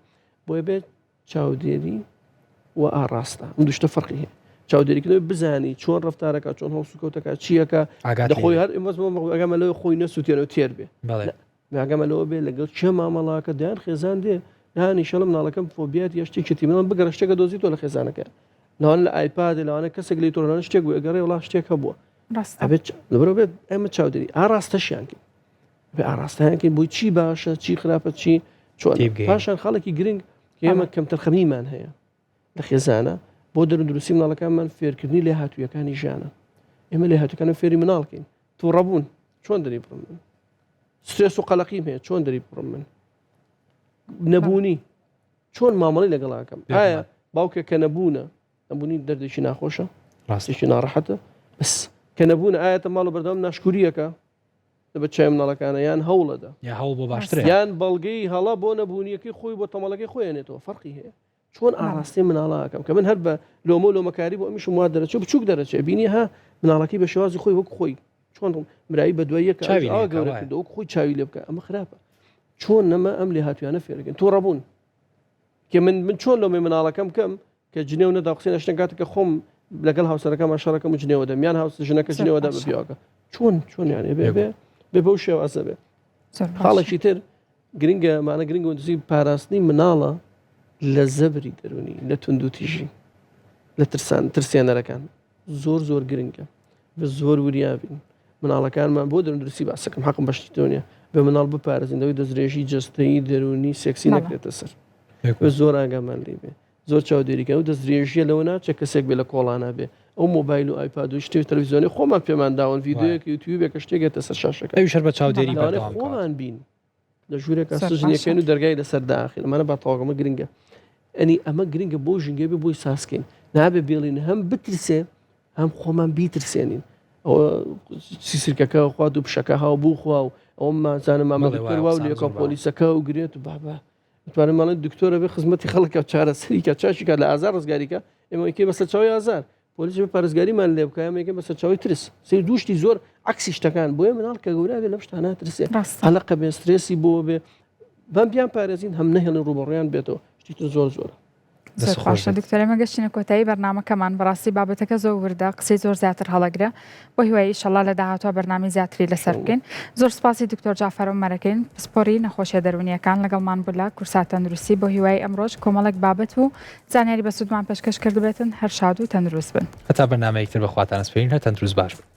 E: بۆیە بێت چاودێری و ئاراستە ئەم دوشتە فەرقی هەیە چاودێریکردنەوەی بزانی چۆن ڕفتارەکە چۆن هەڵسوکەوتەکە چیەکە دەخۆی هەر ئەگەمە لەوە خۆی نەسووتێنەوە تێر بێ ئەگەمە لەوە بێ لەگەڵ چه مامەڵاکە دایان خێزان دێ هانی شەڵم مناڵەکەم فۆبیات یا شتێکی من بگەڕ شتێکە دۆزی تۆ لە خێزانەکە لەوان لە ئایپاد لەوانە کەسێک لی تۆڕانە شتێک بوو ئەگەڕێ وڵا شتێک هەبووە لەبەرەوە بێت ئەمە چاودێری ئاراستەشیانکەین بێ ئاراستەیانکەین بۆی چی باشە چی خراپە چی چۆن پاشان خەڵکی گرنگ کە ئێمە کەمتر خەمیمان هەیە لە خێزانە بۆ دەروندروستی مناڵەکانمان فێرکردنی لێ هاتوویەکانی ژیانە ئێمە لێ هاتووەکانە فێری مناڵکەین تو ڕەبوون چۆن دەری بڕم من سترێس و قەلەقیم هەیە چۆن دەری بڕم من نەبوونی چۆن مامەڵی لەگەڵاکەم ئایا باوکێک کە نەبوونی دەردێکی ناخۆشە ڕاستێکی ناڕەحەتە بەس کە نەبوونە ئاەتە ماڵ بەردەوام ناشکوریەکە دەبێت چای مناڵەکانە یان هەوڵەدا
A: هەوڵ بۆ باشتر
E: یان بەڵگەی هەڵا بۆ نەبوونیەکەی خۆی بۆ تەمەڵەکەی خۆیانێتەوە فەرقی هەیە چۆن ئاراستی مناڵاکەم کە من هەر بە لۆمەکاری بۆ ئەمیش وات دەرەچێت بچووک دەرەچێت بینی ها مناڵەکەی بە شێوازی خۆی وەک خۆی چۆن مرایی بە دواییەکە گەورە کردەوە خۆی چاوی لێ بکە ئەمە خراپە چۆن نەمە ئەم لێ هاتوویانە فێرەکەن تۆ ڕەبوون کە من چۆن لۆمەی مناڵەکەم بکەم کە جنێ و نەدا قسەی نەشتن کاتێک کە خۆم لەگەڵ هاوسەرەکەم شەڕەکەم و جنێوە دەم یان ژنەکە جنێوەدا بە پیاوەکە چۆن یانێ بێ بەو شێوازە بێ خاڵێکی تر گرنگە مانە گرنگە وەندزی پاراستنی مناڵە لە زەبری دەرونی لە توندوتیژی لە ترسیانەرەکان زۆر گرنگە بە زۆر وریابین مناڵەکانمان بۆ دەروندروستی باسەکەم حەقم بەشتی دنیا بە مناڵ بپارێزیندەوەی دەستدرێژی جەستەیی دەرونی سێکسی نەکرێتە سەر زۆر ئاگامان لێ بێ زۆر چاودێریکە و دەستدرێژیە لەوە ناچێت کەسێک بێ لە کۆڵانە بێ ئەو مۆبایل و ئایپاد و شتێ تەلەڤیزیۆنی خۆمان پێمان داون ڤیدیۆیەک یوتیوبێکە شتێکێتە سەر شاشەکە
A: ئەوی شەر بە چاودێری
E: لەوانەیە
A: بەردەوام
E: خۆمان بین لە ژوورێکە سژنیەکەین و دەرگای لەسەر داخین ئەمانە بە تەواوەمە گرنگە ئەنی ئەمە گرنگە بۆ ژینگە بێ بۆی ساسکەین نابێ بێڵین هەم بترسێ هەم خۆمان بیترسێنین ئەوە سیسرکەکە خوات و پشەکە هاو بوو خوا و ئەوە مازانم ئەمەکەوا و لێکە پۆلیسەکە و گرێت و بابا توانێت ماڵێت دکتۆرە بێ خزمەتی خەڵکە چارەسەریکە چاشیکە لە ئازار ڕزگاریکە ئێمەکەی بەسەر چاوی ئازار پۆلیس بە پارێزگاریمان لێ بکە ئەمەکە بەسەر چاوی ترس سری دووشتی زۆر عکسی شتەکان بۆیە مناڵ کە گەورە بێ لەم شتانە ترسێ هەڵقە بێ سترێسی بۆ بێ بەم بیان پارێزین هەم نەهێڵن ڕوبەڕیان بێتەوە شتی زۆر زۆرە
B: خۆشە دکتۆرە مەگەشتینە کۆتایی بەرنامەکەمان بەڕاستی بابەتەکە زۆر وردە قسەی زۆر زیاتر هەڵەگرە بۆ هیوایی ئینشەڵا لە داهاتوە بەرنامی زیاتری لەسەر بکەین زۆر سپاسی دکتۆر جعفەر عومەرەکەین پسپۆری نەخۆشیە دەرونیەکان لەگەڵمان بوولا کورسات تەندروستی بۆ هیوای ئەمڕۆژ کۆمەڵێک بابەت و زانیاری بە سوودمان پێشکەش کردبێتن هەر شاد و تەندروست بن
A: هەتا بەرنامەیەکتر بەخواتان سپێرین هە تەندروست باش بن